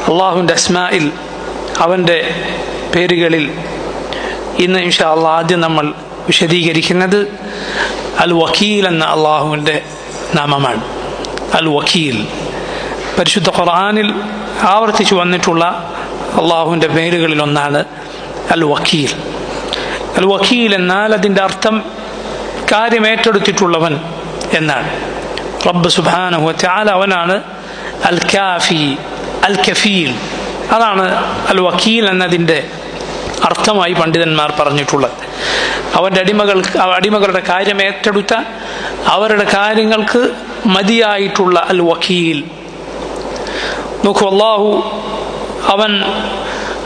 അള്ളാഹുവിൻ്റെ അസ്മായിൽ അവൻ്റെ പേരുകളിൽ ഇന്ന് ഇൻഷാ അല്ലാഹ് ആദ്യം നമ്മൾ വിശദീകരിക്കുന്നത് അൽ വക്കീൽ എന്ന അള്ളാഹുവിൻ്റെ നാമമാണ്. അൽ വക്കീൽ പരിശുദ്ധ ഖുർആനിൽ ആവർത്തിച്ചു വന്നിട്ടുള്ള അള്ളാഹുവിൻ്റെ പേരുകളിൽ ഒന്നാണ് അൽ വക്കീൽ. അൽ വക്കീൽ എന്നാൽ അതിൻ്റെ അർത്ഥം കാര്യം ഏറ്റെടുത്തിട്ടുള്ളവൻ എന്നാണ്. റബ്ബ് സുബ്ഹാനഹു വ തആല അവനാണ് അൽ കാഫി അൽ കഫീൽ. അതാണ് അൽ വക്കീൽ എന്നതിൻ്റെ അർത്ഥമായി പണ്ഡിതന്മാർ പറഞ്ഞിട്ടുള്ളത്. അവൻ്റെ അടിമകളുടെ കാര്യം ഏറ്റെടുത്ത അവരുടെ കാര്യങ്ങൾക്ക് മതിയായിട്ടുള്ള അൽ വക്കീൽ. നോക്കൂ, അല്ലാഹു അവൻ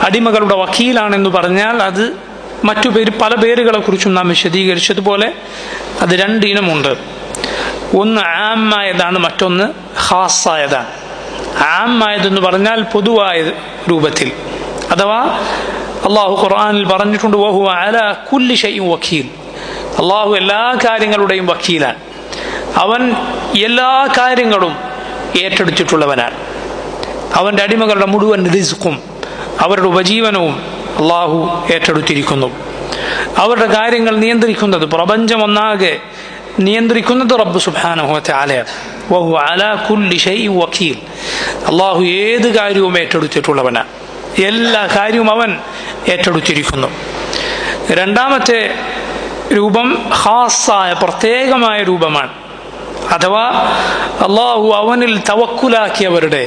അടിമകളുടെ വക്കീലാണെന്ന് പറഞ്ഞാൽ അത് പല പേരുകളെ കുറിച്ചും നാം വിശദീകരിച്ചതുപോലെ അത് രണ്ട് ഇനമുണ്ട്. ഒന്ന് ആമായതാണ്, മറ്റൊന്ന് ഖാസായതാണ്. ആമായതെന്ന് പറഞ്ഞാൽ പൊതുവായ രൂപത്തിൽ, അഥവാ അള്ളാഹു ഖുർആനിൽ പറഞ്ഞിട്ടുണ്ട് വഹുവ അലാ കുല്ലി ഷൈഇൻ വക്കീൽ. അള്ളാഹു എല്ലാ കാര്യങ്ങളുടെയും വക്കീലാണ്. അവൻ എല്ലാ കാര്യങ്ങളും ഏറ്റെടുത്തിട്ടുള്ളവനാണ്. അവൻ്റെ അടിമകളുടെ മുഴുവൻ റിസ്ഖും അവരുടെ ഉപജീവനവും അള്ളാഹു ഏറ്റെടുത്തിരിക്കുന്നു. അവരുടെ കാര്യങ്ങൾ നിയന്ത്രിക്കുന്നത്, പ്രപഞ്ചം ഒന്നാകെ നിയന്ത്രിക്കുന്നത് റബ്ബ് സുബ്ഹാനഹു വ തആലയാണ്. വഹുവ അലാ കുല്ലി ഷൈഇൻ വക്കീൽ. അള്ളാഹു ഏത് കാര്യവും ഏറ്റെടുത്തിട്ടുള്ളവനാണ്. എല്ലാ കാര്യവും അവൻ ഏറ്റെടുത്തിരിക്കുന്നു. രണ്ടാമത്തെ രൂപം ഖാസായ പ്രത്യേകമായ രൂപമാണ്. അഥവാ അള്ളാഹു അവനിൽ തവക്കുലാക്കിയവരുടെ,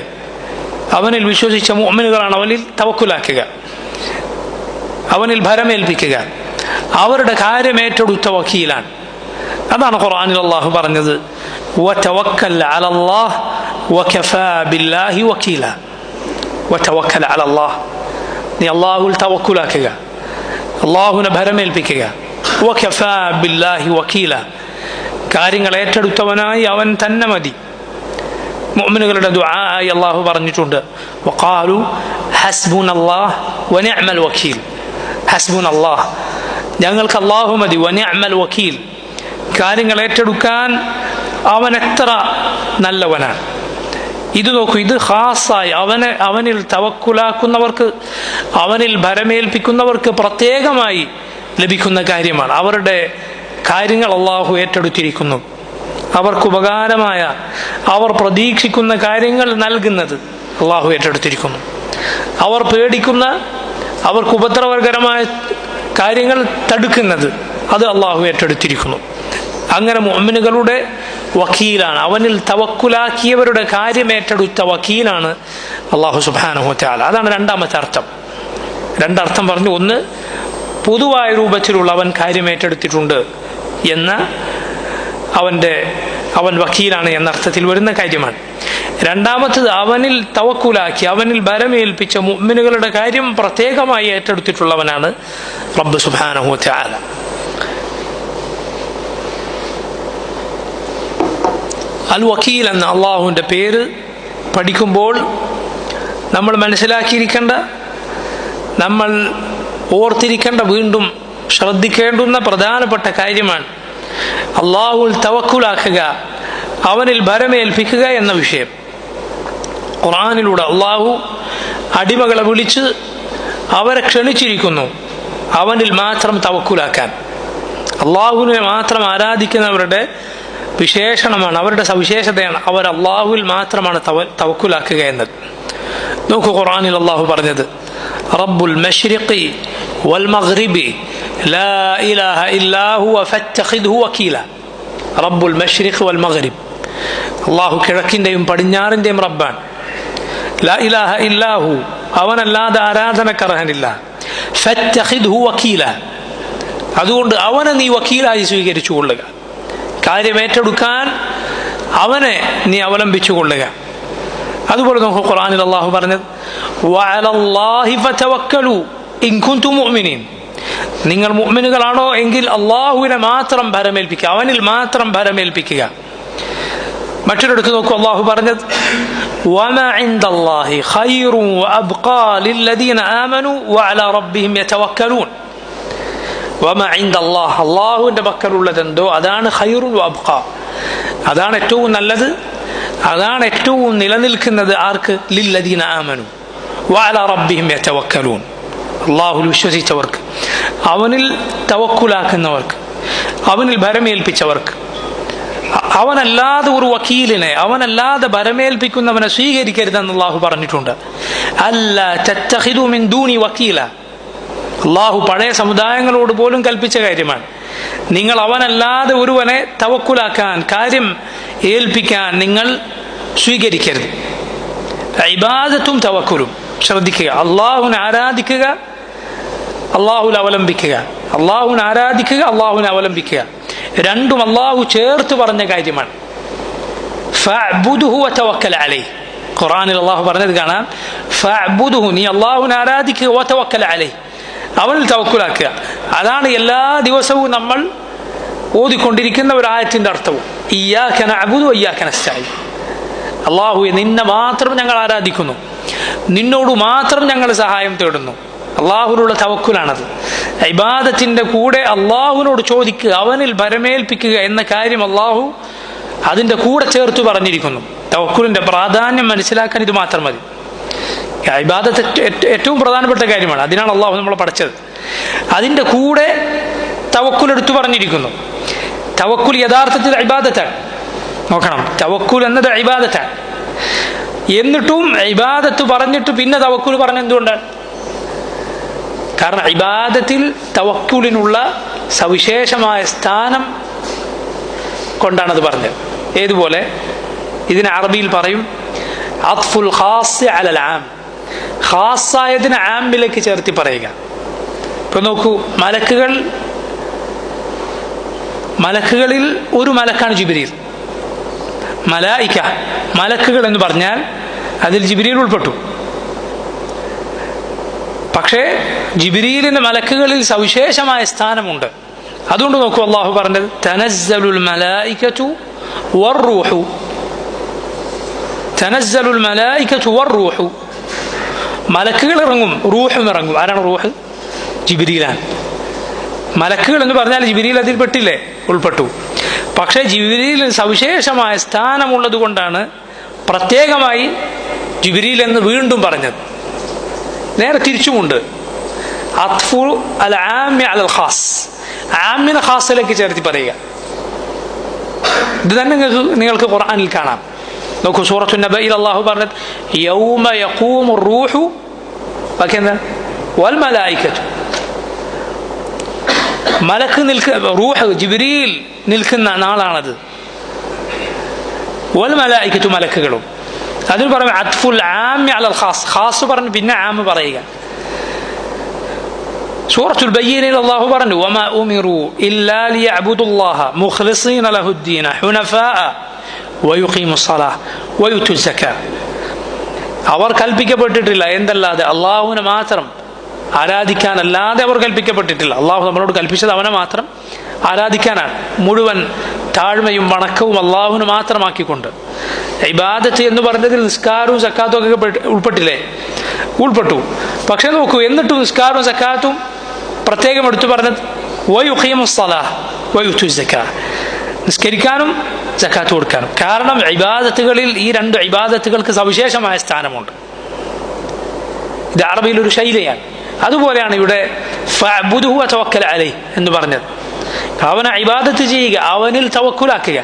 അവനിൽ വിശ്വസിച്ച മുഅ്മിനുകളാണ് അവനിൽ തവക്കുലാക്കുക, അവനിൽ ഭരമേൽപ്പിക്കുക, അവരുടെ കാര്യം ഏറ്റെടുത്ത വക്കീലാണ്. അതാണ് ഖുർആനിൽ അള്ളാഹു പറഞ്ഞത് വതവക്കൽ അലല്ലാഹ് വകഫാ ബില്ലാഹി വക്കീല. വതവക്കൽ അലല്ലാഹ്, നീ അള്ളാഹുവിൽ തവക്കുലാക്കുക, അള്ളാഹുവിനെ ഭരമേൽപ്പിക്കുക. വകഫാ ബില്ലാഹി വക്കീല, കാര്യങ്ങൾ ഏറ്റെടുത്തവനായി അവൻ തന്നെ മതി. മുഅ്മിനുകളുടെ ദുആആയി അള്ളാഹു പറഞ്ഞിട്ടുണ്ട് വഖാലു ഹസ്ബുനല്ലാഹ് വനിഅമൽ വക്കീൽ. ഹസ്ബുനല്ലാഹ്, ഞങ്ങൾക്ക് അള്ളാഹു മതി. വനിഅമൽ വക്കീൽ, കാര്യങ്ങൾ ഏറ്റെടുക്കാൻ അവൻ എത്ര നല്ലവനാണ്. ഇത് നോക്കൂ, ഇത് ഖാസായി അവനിൽ തവക്കുലാക്കുന്നവർക്ക്, അവനിൽ ഭരമേൽപ്പിക്കുന്നവർക്ക് പ്രത്യേകമായി ലഭിക്കുന്ന കാര്യമാണ്. അവരുടെ കാര്യങ്ങൾ അള്ളാഹു ഏറ്റെടുത്തിരിക്കുന്നു. അവർക്ക് ഉപകാരമായ, അവർ പ്രതീക്ഷിക്കുന്ന കാര്യങ്ങൾ നൽകുന്നത് അള്ളാഹു ഏറ്റെടുത്തിരിക്കുന്നു. അവർ പേടിക്കുന്ന, അവർക്ക് ഉപദ്രവകരമായ കാര്യങ്ങൾ തടുക്കുന്നത് അത് അള്ളാഹു ഏറ്റെടുത്തിരിക്കുന്നു. അങ്ങനെ മുഅ്മിനുകളുടെ വക്കീലാണ്, അവനിൽ തവക്കുലാക്കിയവരുടെ കാര്യം ഏറ്റെടുത്ത വക്കീലാണ് അള്ളാഹു സുബ്ഹാനഹു വ തആല. അതാണ് രണ്ടാമത്തെ അർത്ഥം. രണ്ടർത്ഥം പറഞ്ഞു. ഒന്ന്, പൊതുവായ രൂപത്തിലുള്ള അവൻ കാര്യം ഏറ്റെടുത്തിട്ടുണ്ട് എന്ന അവൻ വക്കീലാണ് എന്ന അർത്ഥത്തിൽ വരുന്ന കാര്യമാണ്. രണ്ടാമത്തത്, അവനിൽ തവക്കുലാക്കി, അവനിൽ ഭരമേൽപ്പിച്ച മുഅ്മിനുകളുടെ കാര്യം പ്രത്യേകമായി ഏറ്റെടുത്തിട്ടുള്ളവനാണ് റബ്ബ് സുബ്ഹാനഹു വ തആല. അൽ വക്കീൽ എന്ന അള്ളാഹുവിൻ്റെ പേര് പഠിക്കുമ്പോൾ നമ്മൾ മനസ്സിലാക്കിയിരിക്കേണ്ട, നമ്മൾ ഓർത്തിരിക്കേണ്ട, വീണ്ടും ശ്രദ്ധിക്കേണ്ടുന്ന പ്രധാനപ്പെട്ട കാര്യമാണ് അള്ളാഹുവിൽ തവക്കുലാക്കുക, അവനിൽ ഭരമേൽപ്പിക്കുക എന്ന വിഷയം. ഖുർആനിലൂടെ അള്ളാഹു അടിമകളെ വിളിച്ച് അവരെ ക്ഷണിച്ചിരിക്കുന്നു അവനിൽ മാത്രം തവക്കുലാക്കാൻ. അള്ളാഹുവിനെ മാത്രം ആരാധിക്കുന്നവരുടെ വിശേഷണമാണ്, അവരുടെ സവിശേഷതയാണ് അവർ അള്ളാഹുവിൽ മാത്രമാണ് തവക്കുലാക്കുക എന്നത്. നോക്കൂ, ഖുർആനിൽ അള്ളാഹു പറഞ്ഞത് റബ്ബുൽ മശ്രിഖി വൽ മഗ്രിബി ലാ ഇലാഹ ഇല്ലാ ഹുവ ഫത്തഖിദ്ഹു വക്കീല. റബ്ബുൽ മശ്രിഖ് വൽ മഗ്രിബ്, അള്ളാഹു കിഴക്കിൻ്റെയും പടിഞ്ഞാറിൻ്റെയും റബ്ബാണ്. ലാ ഇലാഹ ഇല്ലാഹു, അവനല്ലാതെ ആരാധനക്കർഹനില്ല. ഫത്തഖിദ്ഹു വക്കീല, അതുകൊണ്ട് അവനെ നീ വക്കീലായി സ്വീകരിച്ചു കൊള്ളുക. കാര്യം ഏറ്റെടുക്കാൻ അവനെ നീ അവലംബിച്ചു കൊള്ളുക. അതുപോലെ നമുക്ക് ഖുർആനിൽ അള്ളാഹു പറഞ്ഞത് വഅലല്ലാഹി ഫതവക്കലു ഇൻ കുൻതും മുഅ്മിനീൻ, നിങ്ങൾ മുഅ്മിനുകളാണോ എങ്കിൽ അള്ളാഹുവിനെ മാത്രം ഭരമേൽപ്പിക്കുക, അവനിൽ മാത്രം ഭരമേൽപ്പിക്കുക. മറ്റൊരിടത്ത് നോക്കൂ, അള്ളാഹു പറഞ്ഞത് വമാ ഇൻദല്ലാഹി ഖൈറുൻ വഅബ്ഖാ ലില്ലദീന ആമനൂ വഅലാ റബ്ബിഹിം യതവക്കലൂൻ. വമാ ഇൻദല്ലാഹ്, അള്ളാഹുവിൻ്റെ പക്കലുള്ളതെന്തോ അതാണ് ഖൈറുൻ വഅബ്ഖാ, അതാണ് ഏറ്റവും നല്ലത്, അതാണ് ഏറ്റവും നിലനിൽക്കുന്നത്. ആർക്ക്? ലില്ലദീന ആമനു, വഅലാ റബ്ബിഹിം യതവക്കലൂൻ. അള്ളാഹുൽ വിശ്വസിച്ചവർക്ക്, അവനിൽ തവക്കുലാക്കുന്നവർക്ക്, അവനിൽ ഭരമേൽപ്പിച്ചവർക്ക്, അവനല്ലാതെ ഒരു വക്കീലിനെ, അവനല്ലാതെ ഭരമേൽപ്പിക്കുന്നവനെ സ്വീകരിക്കരുതെന്ന് അള്ളാഹു പറഞ്ഞിട്ടുണ്ട്. അല്ലാ തത്തഖിദു മിൻ ദൂനി വക്കീല. അള്ളാഹു പഴയ സമുദായങ്ങളോട് പോലും കൽപ്പിച്ച കാര്യമാണ്. നിങ്ങൾ അവനല്ലാതെ ഒരുവനെ തവക്കുലാക്കാൻ, കാര്യം ഏൽപ്പിക്കാൻ നിങ്ങൾ സ്വീകരിക്കരുത്. ഇബാദത്തും തവക്കുലും ശ്രദ്ധിക്കുക. അള്ളാഹുവിനെ ആരാധിക്കുക, അള്ളാഹുവിൽ അവലംബിക്കുക. അള്ളാഹുവിനെ ആരാധിക്കുക, അള്ളാഹുവിനെ അവലംബിക്കുക, രണ്ടും അള്ളാഹു ചേർത്ത് പറഞ്ഞ കാര്യമാണ്. ഫഅ്ബുദുഹു വതവക്കൽ അലൈഹി. ഖുർആനിൽ അള്ളാഹു പറഞ്ഞത് കാണാം, ഫഅ്ബുദുഹു, നീ അള്ളാഹുവിനെ ആരാധിക്കുക, വതവക്കൽ അലൈഹി, അവനിൽ തവക്കുലാക്കുക. അതാണ് എല്ലാ ദിവസവും നമ്മൾ ഓതിക്കൊണ്ടിരിക്കുന്ന ഒരു ആയത്തിന്റെ അർത്ഥവും. ഇയ്യാക നഅ്ബുദു വഇയ്യാക നസ്തഈൻ. അള്ളാഹുവേ, നിന്നെ മാത്രം ഞങ്ങൾ ആരാധിക്കുന്നു, നിന്നോട് മാത്രം ഞങ്ങൾ സഹായം തേടുന്നു. അള്ളാഹുവിനുള്ള തവക്കുലാണത്. ഇബാദത്തിന്റെ കൂടെ അള്ളാഹുവിനോട് ചോദിക്കുക, അവനിൽ ഭരമേൽപ്പിക്കുക എന്ന കാര്യം അള്ളാഹു അതിന്റെ കൂടെ ചേർത്ത് പറഞ്ഞിരിക്കുന്നു. തവക്കുലിന്റെ പ്രാധാന്യം മനസ്സിലാക്കാൻ ഇത് മാത്രം മതി. ഇബാദത്ത് ഏറ്റവും പ്രധാനപ്പെട്ട കാര്യമാണ്, അതിനാണ് അള്ളാഹു നമ്മളെ പഠിച്ചത്. അതിന്റെ കൂടെ തവക്കുൽ എടുത്തു പറഞ്ഞിരിക്കുന്നു. തവക്കുൽ യഥാർത്ഥത്തിൽ ഇബാദത്താണ്. നോക്കണം, തവക്കുൽ എന്നത് ഇബാദത്താണ്. എന്നിട്ടും ഇബാദത്ത് പറഞ്ഞിട്ട് പിന്നെ തവക്കുൽ പറഞ്ഞ എന്തുകൊണ്ടാണ്? കാരണം ഇബാദത്തിൽ തവക്കുലിനുള്ള സവിശേഷമായ സ്ഥാനം കൊണ്ടാണത് പറഞ്ഞത്. ഏതുപോലെ ഇതിന് അറബിയിൽ പറയും അത്ഫുൽ ഖാസ് അലൽ ആം. ഖാസായതിനെ ആമിലേക്ക് ചേർത്തി പറയുക. ഇപ്പൊ നോക്കൂ, മലക്കുകളിൽ ഒരു മലക്കാണ് ജിബ്രീൽ. മലായിക, മലക്കുകൾ എന്ന് പറഞ്ഞാൽ അതിൽ ജിബ്രീൽ ഉൾപ്പെട്ടു. പക്ഷേ ജിബ്രീലിന് മലക്കുകളിൽ സവിശേഷമായ സ്ഥാനമുണ്ട്. അതുകൊണ്ട് നോക്കൂ, അള്ളാഹു പറഞ്ഞത് തനസ്സലുൽ മലായികതു വറൂഹു. തനസ്സലുൽ മലായികതു വറൂഹു, മലക്കുകൾ ഇറങ്ങും, റൂഹും ഇറങ്ങും. ആരാണ് റൂഹ്? ജിബ്രീലാണ്. മലക്കുകൾ എന്ന് പറഞ്ഞാൽ ജിബ്രീൽ അതിൽ പെട്ടില്ലേ? ഉൾപ്പെട്ടു. പക്ഷേ ജിബ്രീലിന് സവിശേഷമായ സ്ഥാനമുള്ളത് കൊണ്ടാണ് പ്രത്യേകമായി ജിബ്രീൽ എന്ന് വീണ്ടും പറഞ്ഞത്. നേരെ തിരിച്ചുമുണ്ട്. അത്ഫു അൽ ആമി അലൽ ഖാസ്, ആമിനെ ഖാസിലേക്ക് ചേർത്തി പറയുക. ഇത് തന്നെ നിങ്ങൾക്ക് ഖുർആനിൽ കാണാം. നോക്കൂ, സൂറത്തു നബയിൽ അല്ലാഹു പറഞ്ഞത് യൗമ യഖൂമു റൂഹു വൽ മലായികതു. മലക്ക് റൂഹ് ജിബ്രീൽ നിൽക്കുന്ന നാളാണത്. വൽ മലായികതു, മലക്കുകളും. അതിൽ പറയും അത്ഫുൽ ആമി അലൽ ഖാസ്, ഖാസ് പറഞ്ഞു പിന്നെ ആമ് പറയുക. സൂറത്തുൽ ബയ്യിനയിൽ അല്ലാഹു പറഞ്ഞു വമാ ഉമിറു ഇല്ലാ ലിയഅ്ബുദുല്ലാഹ മുഖ്ലിസീന ലഹുദ്ദീന ഹുനഫാഅ വയുഖീമുസ് സ്വലാഹ വയുത്തുസ് സക്കാ. അവർ കൽപ്പിക്കപ്പെട്ടിട്ടില്ല എന്തല്ലാതെ അള്ളാഹുവിനെ മാത്രം ആരാധിക്കാനല്ലാതെ അവർ കൽപ്പിക്കപ്പെട്ടിട്ടില്ല. അള്ളാഹു നമ്മളോട് കൽപ്പിച്ചത് അവനെ മാത്രം ആരാധിക്കാനാണ്. മുഴുവൻ താഴ്മയും വണക്കവും അള്ളാഹുവിന് മാത്രമാക്കിക്കൊണ്ട്. ഇബാദത്ത് എന്ന് പറഞ്ഞതിൽ നിസ്കാരവും സക്കാത്തും ഒക്കെ ഉൾപ്പെട്ടില്ലേ? ഉൾപ്പെട്ടു. പക്ഷെ നോക്കൂ, എന്നിട്ടും നിസ്കാരവും സക്കാത്തും പ്രത്യേകം എടുത്തു പറഞ്ഞത് വയുഖീമുസ് സ്വലാഹ വയുത്തുസ് സക്കാ, നിസ്കരിക്കാനും സക്കാത്ത് കൊടുക്കാനും. കാരണം ഇബാദത്തുകളിൽ ഈ രണ്ട് ഇബാദത്തുകൾക്ക് സവിശേഷമായ സ്ഥാനമുണ്ട്. ഇത് അറബിയിൽ ഒരു ശൈലിയാണ്. അതുപോലെയാണ് ഇവിടെ ഫഅ്ബുദുഹു വതവക്കൽ അലൈഹി എന്ന് പറഞ്ഞത്. അവനെ ഇബാദത്ത് ചെയ്യുക, അവനിൽ തവക്കുലാക്കുക,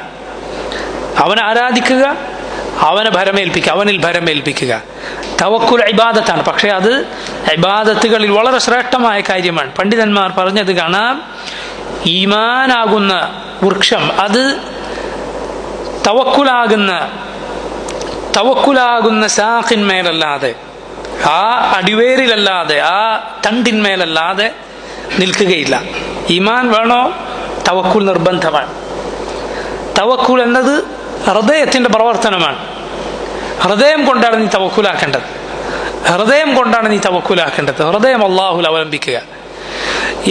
അവനെ ആരാധിക്കുക, അവനെ ഭരമേൽപ്പിക്കുക, അവനിൽ ഭരമേൽപ്പിക്കുക. തവക്കുൽ ഇബാദത്താണ്. പക്ഷെ അത് ഇബാദത്തുകളിൽ വളരെ ശ്രേഷ്ഠമായ കാര്യമാണ്. പണ്ഡിതന്മാർ പറഞ്ഞത് കാണാം, ഈമാനാകുന്ന വൃക്ഷം അത് തവക്കുലാകുന്ന സാഖിന്മേലല്ലാതെ, ആ അടിവേരിലല്ലാതെ, ആ തണ്ടിന്മേലല്ലാതെ നിൽക്കുകയില്ല. ഈമാൻ വേണോ? തവക്കുൽ നിർബന്ധമാണ്. തവക്കുൽ എന്നത് ഹൃദയത്തിന്റെ പ്രവർത്തനമാണ്. ഹൃദയം കൊണ്ടാണ് നീ തവക്കുലാക്കേണ്ടത്. ഹൃദയം അല്ലാഹുൽ അവലംബിക്കുക.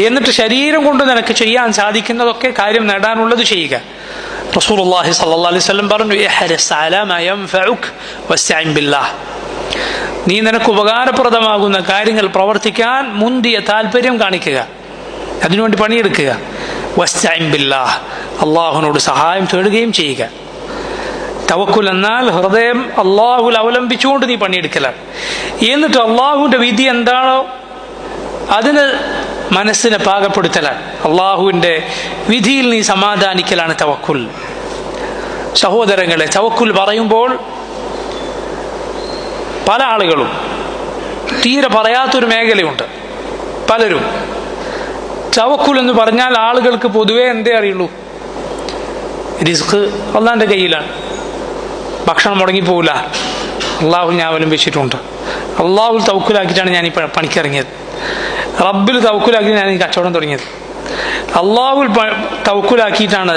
എന്നിട്ട് ശരീരം കൊണ്ട് നിനക്ക് ചെയ്യാൻ സാധിക്കുന്നതൊക്കെ കാര്യം നേടാനുള്ളത് ചെയ്യുക. റസൂലുള്ളാഹി സ്വല്ലല്ലാഹു അലൈഹി വസല്ലം പറഞ്ഞു ഇഹ്രിസ് അലാ മാ യൻഫഉക വസ്തഈൻ ബില്ലാഹ്. നീ നിനക്ക് ഉപകാരപ്രദമാകുന്ന കാര്യങ്ങൾ പ്രവർത്തിക്കാൻ മുന്തിയ താല്പര്യം കാണിക്കുക, അതിനുവേണ്ടി പണിയെടുക്കുക. വസ്തഈൻ ബില്ലാഹ്, അള്ളാഹുവിനോട് സഹായം തേടുകയും ചെയ്യുക. തവക്കുൽ എന്നാൽ ഹൃദയം അള്ളാഹുൽ അവലംബിച്ചുകൊണ്ട് നീ പണിയെടുക്കലാണ്. എന്നിട്ട് അള്ളാഹുവിൻ്റെ വിധി എന്താണോ അതിന് മനസ്സിനെ പാകപ്പെടുത്തലാണ്. അള്ളാഹുവിൻ്റെ വിധിയിൽ നീ സമാധാനിക്കലാണ് തവക്കുൽ. സഹോദരങ്ങളെ, തവക്കുൽ പറയുമ്പോൾ പല ആളുകളും തീരെ പറയാത്തൊരു മേഖലയുണ്ട്. പലരും തവക്കുൽ എന്ന് പറഞ്ഞാൽ ആളുകൾക്ക് പൊതുവെ എന്തേ അറിയുള്ളൂ, റിസ്ക് അള്ളാഹിൻ്റെ കയ്യിലാണ്, ഭക്ഷണം മുടങ്ങിപ്പോവില്ല, അള്ളാഹു ഞാൻ അവലംബിച്ചിട്ടുണ്ട്, അള്ളാഹുൽ തവക്കുലാക്കിയിട്ടാണ് ഞാൻ ഈ പണിക്കിറങ്ങിയത്, റബ്ബിൽ തവക്കുലാക്കി ഞാൻ ഈ കച്ചവടം തുടങ്ങിയത്, അള്ളാഹുൽ തവക്കുലാക്കിയിട്ടാണ്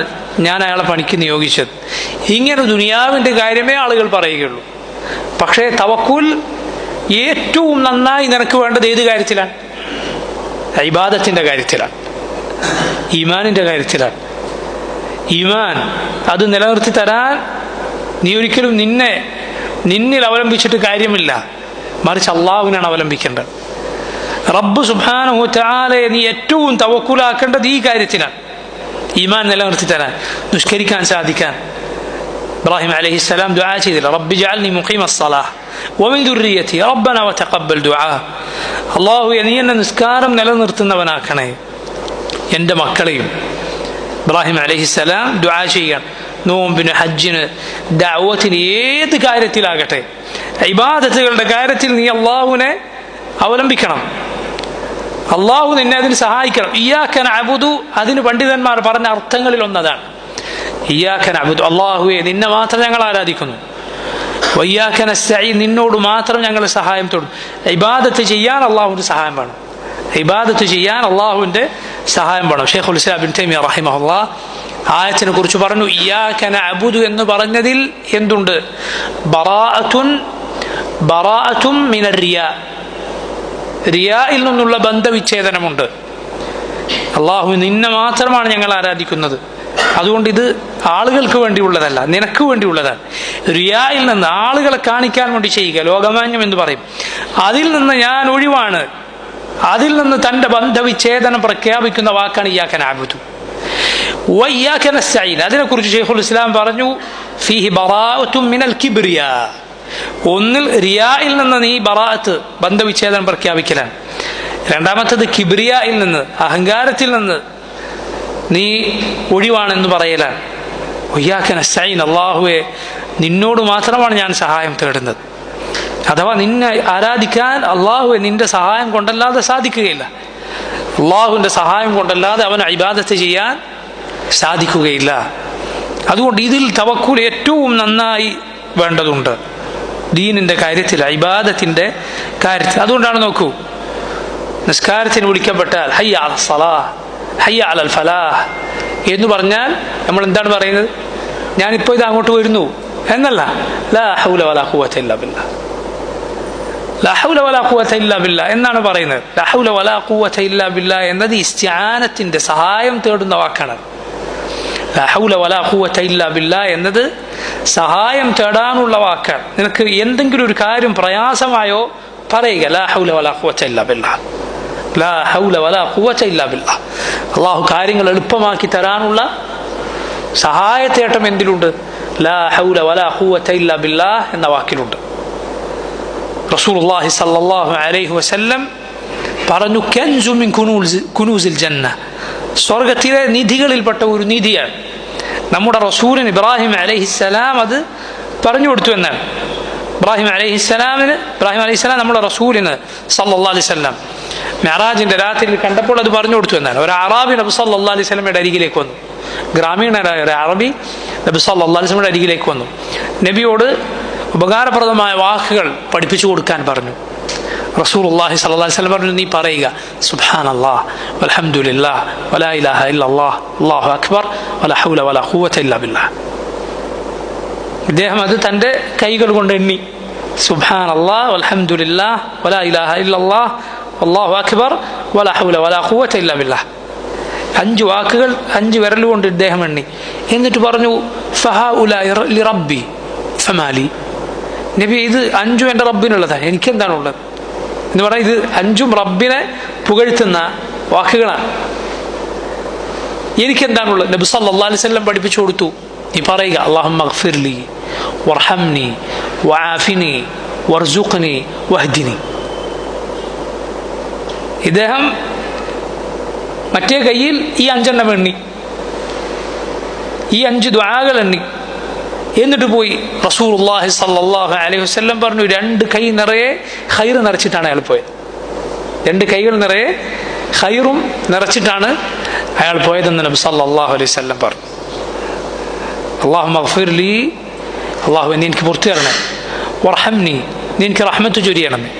ഞാൻ അയാളെ പണിക്ക് നിയോഗിച്ചത്. ഇങ്ങനെ ദുനിയാവിൻ്റെ കാര്യമേ ആളുകൾ പറയുകയുള്ളൂ. പക്ഷേ തവക്കുൽ ഏറ്റവും നന്നായി നിനക്ക് വേണ്ടത് ഏത് കാര്യത്തിലാണ്? ഇബാദത്തിൻ്റെ കാര്യത്തിലാണ്, ഈമാനിൻ്റെ കാര്യത്തിലാണ്. ഈമാൻ അത് നിലനിർത്തി തരാൻ നീ ഒരിക്കലും നിന്നിൽ അവലംബിച്ചിട്ട് കാര്യമില്ല, മറിച്ച് അള്ളാഹുവിനാണ് അവലംബിക്കേണ്ടത്. റബ്ബ് സുബ്ഹാനഹു വ തആലയെ നീ ഏറ്റവും തവക്കുലാക്കേണ്ടത് ഈ കാര്യത്തിലാണ്, ഈമാൻ നിലനിർത്തി തരാൻ, നിസ്കരിക്കാൻ സാധിക്കാൻ. ഇബ്രാഹിം അലൈഹിസ്സലാം ദുആ ചെയ്തില്ല, റബ്ബി ജഅൽനി മുഖീമസ്സലാഹ് വമിൻ ദുർരിയതി റബ്ബനാ വതഖബ്ബൽ ദുആ. അല്ലാഹുവേ നീ എന്നെ നിസ്കാരം നിലനിർത്തുന്നവനാക്കണേ, എൻ്റെ മക്കളെയും. ഇബ്രാഹിം അലൈഹിസ്സലാം ദുആ ചെയ്യാൻ, നോമ്പിന്, ഹജ്ജിന്, ദഅവത്തിന്, ഏത് കാര്യത്തിലാകട്ടെ, ഇബാദത്തുകളുടെ കാര്യത്തിൽ നീ അള്ളാഹുവിനെ അവലംബിക്കണം, അള്ളാഹു നിന്നെ അതിന് സഹായിക്കണം. ഇയ്യാക നഅ്ബുദു അതിന് പണ്ഡിതന്മാർ പറഞ്ഞ അർത്ഥങ്ങളിൽ ഒന്നതാണ്. ഇയ്യാക നഅ്ബുദു, അള്ളാഹുവേ നിന്നെ മാത്രം ഞങ്ങൾ ആരാധിക്കുന്നു. വയ്യാക നസ്തഈൻ നിന്നോട് മാത്രം ഞങ്ങൾ സഹായം തേടും. ഇബാദത്ത് ചെയ്യാൻ അള്ളാഹുവിൻ്റെ സഹായം വേണം, ഇബാദത്ത് ചെയ്യാൻ അള്ളാഹുവിൻ്റെ സഹായം വേണം. ഷെയ്ഖുൽ ഇസ്ലാം ഇബ്നു തൈമിയ്യ റഹിമഹുല്ലാഹ് ആയത്തിനെ കുറിച്ച് പറഞ്ഞു, ഇയ്യാക നഅ്ബുദു എന്ന് പറഞ്ഞതിൽ എന്തുണ്ട്? ബറാഅത്തുൻ മിനർ റിയാ, റിയായിൽ നിന്നുള്ള ബന്ധവിച്ഛേദനമുണ്ട്. അള്ളാഹു നിന്നെ മാത്രമാണ് ഞങ്ങൾ ആരാധിക്കുന്നത്, അതുകൊണ്ട് ഇത് ആളുകൾക്ക് വേണ്ടിയുള്ളതല്ല, നിനക്ക് വേണ്ടിയുള്ളതാണ്. റിയായിൽ നിന്ന്, ആളുകളെ കാണിക്കാൻ വേണ്ടി ചെയ്യുക, ലോകമാന്യം എന്ന് പറയും, അതിൽ നിന്ന് ഞാൻ ഒഴിവാണ്. അതിൽ നിന്ന് തൻ്റെ ബന്ധവിച്ഛേദനം പ്രഖ്യാപിക്കുന്ന വാക്കാണ് ഇയ്യാക നഅ്ബുദു വഇയ്യാക നസ്തഈൻ. അതിനെക്കുറിച്ച് ശൈഖുൽ ഇസ്ലാം പറഞ്ഞു, ഫീഹി ബറാഅത്തുൻ മിനൽ കിബ്രിയാ. ഒന്നിൽ റിയായിൽ നിന്ന് നീ ബറാഅത്ത്, ബന്ധവിച്ഛേദനം പ്രഖ്യാപിക്കലാണ്. രണ്ടാമത്തത് കിബ്രിയായിൽ നിന്ന്, അഹങ്കാരത്തിൽ നിന്ന് നീ ഒഴിവാണെന്ന് പറയലാണ്. വഇയ്യാക നസ്തഈൻ, അല്ലാഹുവേ നിന്നോട് മാത്രമാണ് ഞാൻ സഹായം തേടുന്നത്. അഥവാ നിന്നെ ആരാധിക്കാൻ അള്ളാഹുവെ നിന്റെ സഹായം കൊണ്ടല്ലാതെ സാധിക്കുകയില്ല, അള്ളാഹുവിൻ്റെ സഹായം കൊണ്ടല്ലാതെ അവൻ ഇബാദത്ത് ചെയ്യാൻ സാധിക്കുകയില്ല. അതുകൊണ്ട് ഇതിൽ തവക്കുൽ ഏറ്റവും നന്നായി വേണ്ടതുണ്ട്, ദീനിൻ്റെ കാര്യത്തിൽ, ഇബാദത്തിൻ്റെ കാര്യത്തിൽ. അതുകൊണ്ടാണ് നോക്കൂ, നിസ്കാരത്തിന് വിളിക്കപ്പെട്ടാൽ ഹയ്യ അലൽ സലാഹ്, ഹയ്യ അലൽ ഫലാഹ് എന്ന് പറഞ്ഞാൽ നമ്മൾ എന്താണ് പറയുന്നത്? ഞാനിപ്പോൾ ഇത് അങ്ങോട്ട് വരുന്നു എന്നല്ല, ലാ ഹൗല വലാ ഖുവത ഇല്ലാ ബില്ലാഹ്, ലാ ഹൗല വലാ ഖുവത ഇല്ലാ ബില്ലാഹ് എന്നാണ് പറയുന്നത്. ലാ ഹൗല വലാ ഖുവത ഇല്ലാ ബില്ലാഹ് എന്നത് ഇസ്തിആനത്തിൻ്റെ, സഹായം തേടുന്ന വാക്കാണ്. ലാ ഹൗല വലാ ഖുവത ഇല്ലാ ബില്ലാഹ് എന്നത് സഹായം തേടാനുള്ള വാക്കാണ്. നിനക്ക് എന്തെങ്കിലും ഒരു കാര്യം പ്രയാസമായോ പറയുക, ലാ ഹൗല വലാ ഖുവത ഇല്ലാ ബില്ലാഹ്, ലാ ഹൗല വലാ ഖുവത ഇല്ലാ ബില്ലാഹ്. അള്ളാഹു കാര്യങ്ങൾ എളുപ്പമാക്കി തരാനുള്ള സഹായത്തേട്ടം എന്തിലുണ്ട്? ലാ ഹൗല വലാ ഖുവത ഇല്ലാ ബില്ലാഹ് എന്ന വാക്കിലുണ്ട്. റസൂലുള്ളാഹി സ്വല്ലല്ലാഹു അലൈഹി വസല്ലം പറഞ്ഞു, കൻസു മിൻ കുനൂസിൽ ജന്ന, സ്വർഗത്തിലെ നിധികളിൽപ്പെട്ട ഒരു നിധിയാണ്. നമ്മുടെ റസൂലിന് ഇബ്രാഹിം അലൈഹിസ്സലാം അത് പറഞ്ഞു കൊടുത്തു എന്നാണ്. ഇബ്രാഹിം അലൈഹിസ്സലാം നമ്മുടെ റസൂലിന് സല്ലല്ലാഹു അലൈഹി വസല്ലം മിഅ്റാജിന്റെ രാത്രിയിൽ കണ്ടപ്പോൾ അത് പറഞ്ഞു കൊടുത്തു എന്നാണ്. ഒരു അറാബി നബി സല്ലല്ലാഹു അലൈഹി വസല്ലമയുടെ അരികിലേക്ക് വന്നു, ഗ്രാമീണരായ ഒരു അറബി നബി സല്ലല്ലാഹു അലൈഹി വസല്ലമയുടെ അരികിലേക്ക് വന്നു. നബിയോട് ഉപകാരപ്രദമായ വാക്കുകൾ പഠിപ്പിച്ചു കൊടുക്കാൻ പറഞ്ഞു. റസൂലുള്ളാഹി സ്വല്ലല്ലാഹു അലൈഹി വസല്ലം പറഞ്ഞു, നീ പറയുക സുബ്ഹാനല്ലാഹ് വൽഹംദുലില്ലാഹ് വലാ ഇലാഹ ഇല്ലല്ലാഹ് അല്ലാഹു അക്ബർ വലാ ഹൗല വലാ ഖുവത ഇല്ലാ ബില്ലാഹ്. ഇദ്ദേഹം അത് തൻ്റെ കൈകൾ കൊണ്ട് എണ്ണി, സുബ്ഹാനല്ലാഹ് വൽഹംദുലില്ലാഹ് വലാ ഇലാഹ ഇല്ലല്ലാഹ് അല്ലാഹു അക്ബർ വലാ ഹൗല വലാ ഖുവത ഇല്ലാ ബില്ലാഹ്. 5 വാക്കുകൾ 5 വിരലുകൊണ്ട് ഇദ്ദേഹം എണ്ണി. എന്നിട്ട് പറഞ്ഞു, ഫഹഉലാഇ ലിറബ്ബി ഫമാലി. നബി, ഇത് 5 എൻ്റെ റബ്ബിനുള്ളതാണ്, എനിക്കെന്താണുള്ളത് എന്ന് പറഞ്ഞാൽ ഇത് 5 റബ്ബിനെ പുകഴ്ത്തുന്ന വാക്കുകളാണ്, എനിക്കെന്താണുള്ളത്? നബി സല്ലല്ലാഹു അലൈഹി വസല്ലം പഠിപ്പിച്ചു കൊടുത്തു, നീ പറയുക അല്ലാഹുമ്മ ഗ്ഫിർലി വർഹംനി വആഫിനി വർസുഖ്നി വഹ്ദിനി. ഇദ്ദേഹം മറ്റേ കയ്യിൽ ഈ 5 എണ്ണം എണ്ണി, ഈ 5 ദുആകൾ എണ്ണി. എന്നിട്ട് പോയി റസൂലുള്ളാഹി സ്വല്ലല്ലാഹു അലൈഹി വസല്ലം പറഞ്ഞു, 2 കൈ നിറയെ ഖൈർ നിറച്ചിട്ടാണ് അയാൾ പോയത്. 2 കൈകൾ നിറയെ ഖൈറും നിറച്ചിട്ടാണ് അയാൾ പോയതെന്ന് നബി സല്ലല്ലാഹു അലൈഹി വസല്ലം പറഞ്ഞു. അല്ലാഹുമ്മ ഗ്ഫിർലി, അല്ലാഹു നീ എനിക്ക് പുറത്തു തരണേ. വർഹംനി, നീ എനിക്ക് റഹ്മത്ത് ചൊരിയണമേ.